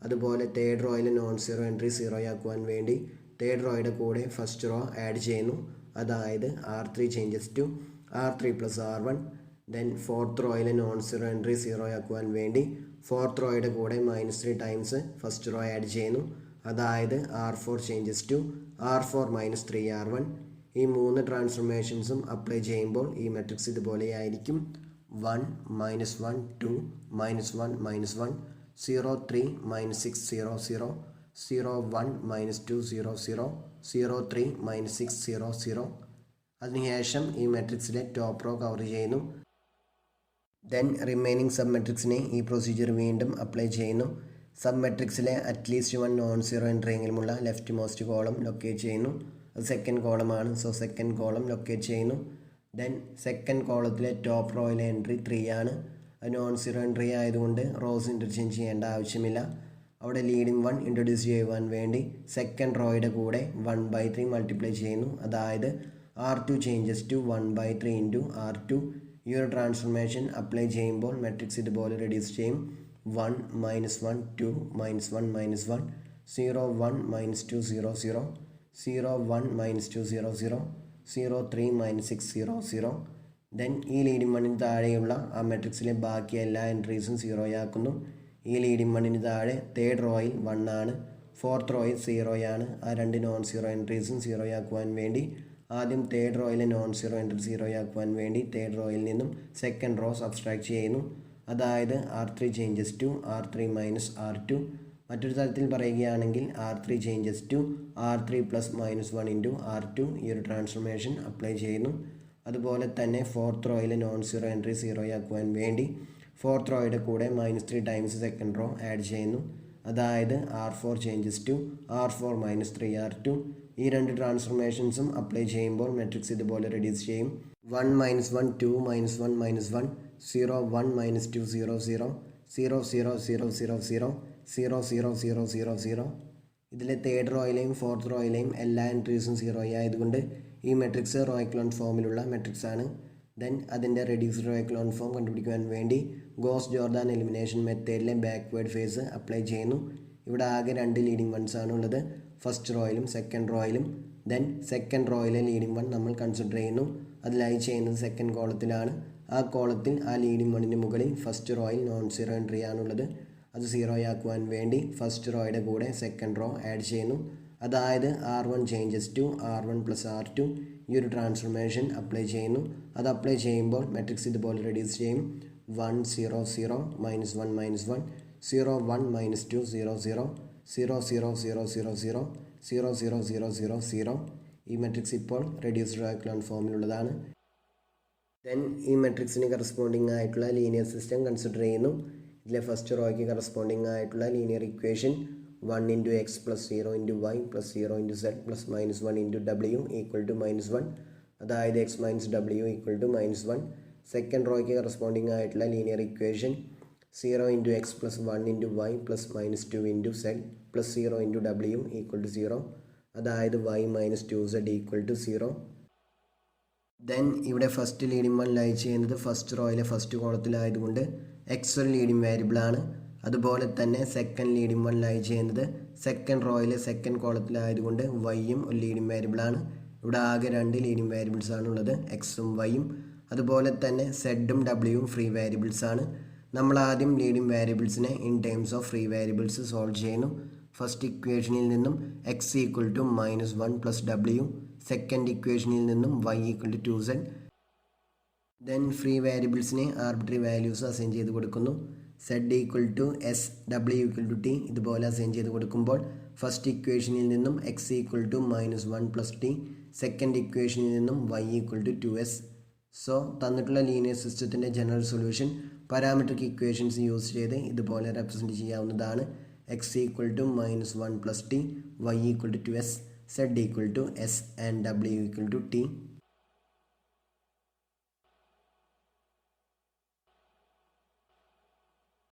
അതുപോലെ തേർഡ് റോയിലെ നോൺ സീറോ എൻട്രി 0 ആക്കുവാൻ വേണ്ടി തേർഡ് റോയുടെ കൂടെ ഫസ്റ്റ് റോ ആഡ് ചെയ്യുന്നു. അതായത് R3 changes to R3 + R1. Then fourth റോയിലെ നോൺ സീറോ എൻട്രി 0 ആക്കുവാൻ വേണ്ടി ഫോർത്ത് റോയുടെ കൂടെ -3 ടൈംസ് ഫസ്റ്റ് റോ ആഡ് ചെയ്യുന്നു. അതായത് R4 changes to R4 - 3R1. ഈ 3 ട്രാൻസ്ഫോർമേഷൻസും അപ്ലൈ ചെയ്യുമ്പോൾ ഈ മെട്രിക്സ് ഇതുപോലെയായിരിക്കും. 1 -1 2 -1 -1 0 3 -6 0 0 0 1 -2 0 0 0 3 -6 0 0. അതിനുശേഷം ഈ മെട്രിക്സിലെ ടോപ്പ് റോ കവർ ചെയ്യുന്നു. ദെൻ റിമൈനിങ് സബ് മെട്രിക്സിനെ ഈ പ്രൊസീജിയർ വീണ്ടും അപ്ലൈ ചെയ്യുന്നു. സബ് മെട്രിക്സിലെ അറ്റ്ലീസ്റ്റ് 1 നോൺ സീറോ എൻട്രി എങ്കിലുമുള്ള ലെഫ്റ്റ് മോസ്റ്റ് കോളം ലൊക്കേറ്റ് ചെയ്യുന്നു. അത് സെക്കൻഡ് കോളമാണ്. സോ സെക്കൻഡ് കോളം ലൊക്കേറ്റ് ചെയ്യുന്നു. ദെൻ സെക്കൻഡ് കോളത്തിലെ ടോപ്പ് റോയിലെ എൻട്രി 3 ആണ്. അത് നോൺ സീറോ എൻട്രി ആയതുകൊണ്ട് റോസ് ഇൻ്റർചേഞ്ച് ചെയ്യേണ്ട ആവശ്യമില്ല. അവിടെ ലീഡിങ് 1 ഇൻട്രൊഡ്യൂസ് ചെയ്യുവാൻ വേണ്ടി സെക്കൻഡ് റോയുടെ കൂടെ 1/3 മൾട്ടിപ്ലൈ ചെയ്യുന്നു. അതായത് R2 changes to 1/3 into R2. ഈ ഒരു ട്രാൻസ്ഫോർമേഷൻ അപ്ലൈ ചെയ്യുമ്പോൾ മെട്രിക്സ് ഇതുപോലെ റെഡ്യൂസ് ചെയ്യും. 1 -1 2 -1 -1 0 1 -2 0 0 0 1 -2 0 0 0 3 -6 0 0. ദെൻ ഈ ലീഡിങ് 1-ന് താഴെയുള്ള ആ മെട്രിക്സിലെ ബാക്കി എല്ലാ എൻട്രീസും 0 ആക്കുന്നു. ഈ ലീഡിങ് 1-ന് താഴെ തേർഡ് റോയിൽ 1 ആണ്, ഫോർത്ത് റോയിൽ 0 ആണ്. ആ 2 നോൺ സീറോ എൻട്രീസും 0 ആക്കുവാൻ വേണ്ടി ആദ്യം തേർഡ് റോയിലെ നോൺ സീറോ എൻട്രി 0 ആക്കുവാൻ വേണ്ടി തേർഡ് റോയിൽ നിന്നും സെക്കൻഡ് റോ സബ്സ്ട്രാക്ട് ചെയ്യുന്നു. അതായത് R3 changes to R3 - R2. മറ്റൊരു തരത്തിൽ പറയുകയാണെങ്കിൽ R3 changes to R3 + -1 into R2. ഈ ഒരു ട്രാൻസ്ഫോർമേഷൻ അപ്ലൈ ചെയ്യുന്നു. അതുപോലെ തന്നെ ഫോർത്ത് റോയിലെ നോൺ സീറോ എൻട്രി 0 ആക്കുവാൻ വേണ്ടി ഫോർത്ത് റോയുടെ കൂടെ -3 ടൈംസ് സെക്കൻഡ് റോ ആഡ് ചെയ്യുന്നു. അതായത് R4 changes to R4 - 3R2. ഈ 2 ട്രാൻസ്ഫോർമേഷൻസും അപ്ലൈ ചെയ്യുമ്പോൾ മെട്രിക്സ് ഇതുപോലെ റെഡ്യൂസ് ചെയ്യും. 1 -1 2 -1 -1 0 1 -2 0 0 0 0 0 0 0 0 0 0 0 0. ഇതിലെ തേർഡ് റോയിലെയും ഫോർത്ത് റോയിലെയും എല്ലാ എൻട്രീസും 0 ആയതുകൊണ്ട് ഈ മെട്രിക്സ് റോ എക്കലോൺ ഫോമിലുള്ള മെട്രിക്സ് ആണ്. ദെൻ അതിൻ്റെ റെഡ്യൂസ്ഡ് റോ എക്കലോൺ ഫോം കണ്ടുപിടിക്കുവാൻ വേണ്ടി ഗോസ് ജോർദാൻ എലിമിനേഷൻ മെത്തേഡിലെ ബാക്ക്വേർഡ് ഫേസ് അപ്ലൈ ചെയ്യുന്നു. ഇവിടെ ആകെ 2 ലീഡിങ് 1s ആണുള്ളത്, ഫസ്റ്റ് റോയിലും സെക്കൻഡ് റോയിലും. ദെൻ സെക്കൻഡ് റോയിലെ ലീഡിങ് 1 നമ്മൾ കൺസിഡർ ചെയ്യുന്നു. അത് ലൈ ചെയ്യുന്നത് സെക്കൻഡ് കോളത്തിലാണ്. ആ കോളത്തിൽ ആ ലീഡിങ് 1-ന് മുകളിൽ ഫസ്റ്റ് റോയിൽ നോൺ സീറോ എൻട്രി ആണുള്ളത്. അത് 0 ആക്കുവാൻ വേണ്ടി ഫസ്റ്റ് റോയുടെ കൂടെ സെക്കൻഡ് റോ ആഡ് ചെയ്യുന്നു. അതായത് R1 changes to R1 + R2. ഈ ഒരു ട്രാൻസ്ഫോർമേഷൻ അപ്ലൈ ചെയ്യുന്നു. അത് അപ്ലൈ ചെയ്യുമ്പോൾ മെട്രിക്സ് ഇതുപോലെ റെഡ്യൂസ് ചെയ്യും. 1 0 0 -1 -1 0 1 -2 0 0 0 0 0 0 0 0 0 0 0 0. ഈ മെട്രിക്സ് ഇപ്പോൾ റെഡ്യൂസ്ഡ് റോ എക്കലോൺ ഫോമിലുള്ളതാണ്. ദെൻ ഈ മെട്രിക്സിന് കറസ്പോണ്ടിങ് ആയിട്ടുള്ള ലീനിയർ സിസ്റ്റം കൺസിഡർ ചെയ്യുന്നു. ഇതിലെ ഫസ്റ്റ് റോയ്ക്ക് കറസ്പോണ്ടിങ് ആയിട്ടുള്ള linear equation 1 into x plus 0 into y plus 0 into z plus minus 1 into w equal to -1. അതായത് x minus w equal to -1. Second റോയ്ക്ക് കറസ്പോണ്ടിങ് ആയിട്ടുള്ള linear equation 0 into x plus 1 into y plus minus 2 into z plus 0 into w equal to 0. അതായത് y minus 2z equal to 0. Then ഇവിടെ ഫസ്റ്റ് ലീഡിംഗ് വൺ ലൈ ചെയ്യുന്നത് ഫസ്റ്റ് റോയിലെ ഫസ്റ്റ് കോളത്തിലായതുകൊണ്ട് എക്സ് ഒരു ലീഡിംഗ് വേരിയബിളാണ്. അതുപോലെ തന്നെ സെക്കൻഡ് ലീഡിംഗ് വൺ ലൈ ചെയ്യുന്നത് സെക്കൻഡ് റോയിലെ സെക്കൻഡ് കോളത്തിലായതുകൊണ്ട് വൈയും ഒരു ലീഡിംഗ് വേരിയബിളാണ്. ഇവിടെ ആകെ രണ്ട് ലീഡിംഗ് വേരിയബിൾസ് ആണുള്ളത്, എക്സും വൈയും. അതുപോലെ തന്നെ സെഡും ഡബ്ല്യുവും ഫ്രീ വേരിയബിൾസ് ആണ്. നമ്മൾ ആദ്യം ലീഡിംഗ് വേരിയബിൾസിനെ in terms of free variables solve ചെയ്യുന്നു. ഫസ്റ്റ് ഇക്വേഷനിൽ നിന്നും എക്സ് ഈക്വൽ ടു -1 പ്ലസ് ഡബ്ല്യു, സെക്കൻഡ് ഇക്വേഷനിൽ നിന്നും y equal to 2z. Then free വേരിയബിൾസിനെ ആർബിട്രറി വാല്യൂസ് അസൈൻ ചെയ്ത് കൊടുക്കുന്നു. z ഈക്വൽ ടു എസ്, ഡബ്ല്യു ഈക്വൽ ടു ടി ഇതുപോലെ അസൈൻ ചെയ്ത് കൊടുക്കുമ്പോൾ ഫസ്റ്റ് ഇക്വേഷനിൽ നിന്നും x equal to -1 plus t, second ഇക്വേഷനിൽ നിന്നും y equal to 2s. So തന്നിട്ടുള്ള ലീനിയർ സിസ്റ്റത്തിൻ്റെ general solution parametric equations use ചെയ്ത് ഇതുപോലെ റെപ്രസെൻറ്റ് ചെയ്യാവുന്നതാണ്. x equal to -1 plus t, y equal to 2s, z equal to s and w equal to t.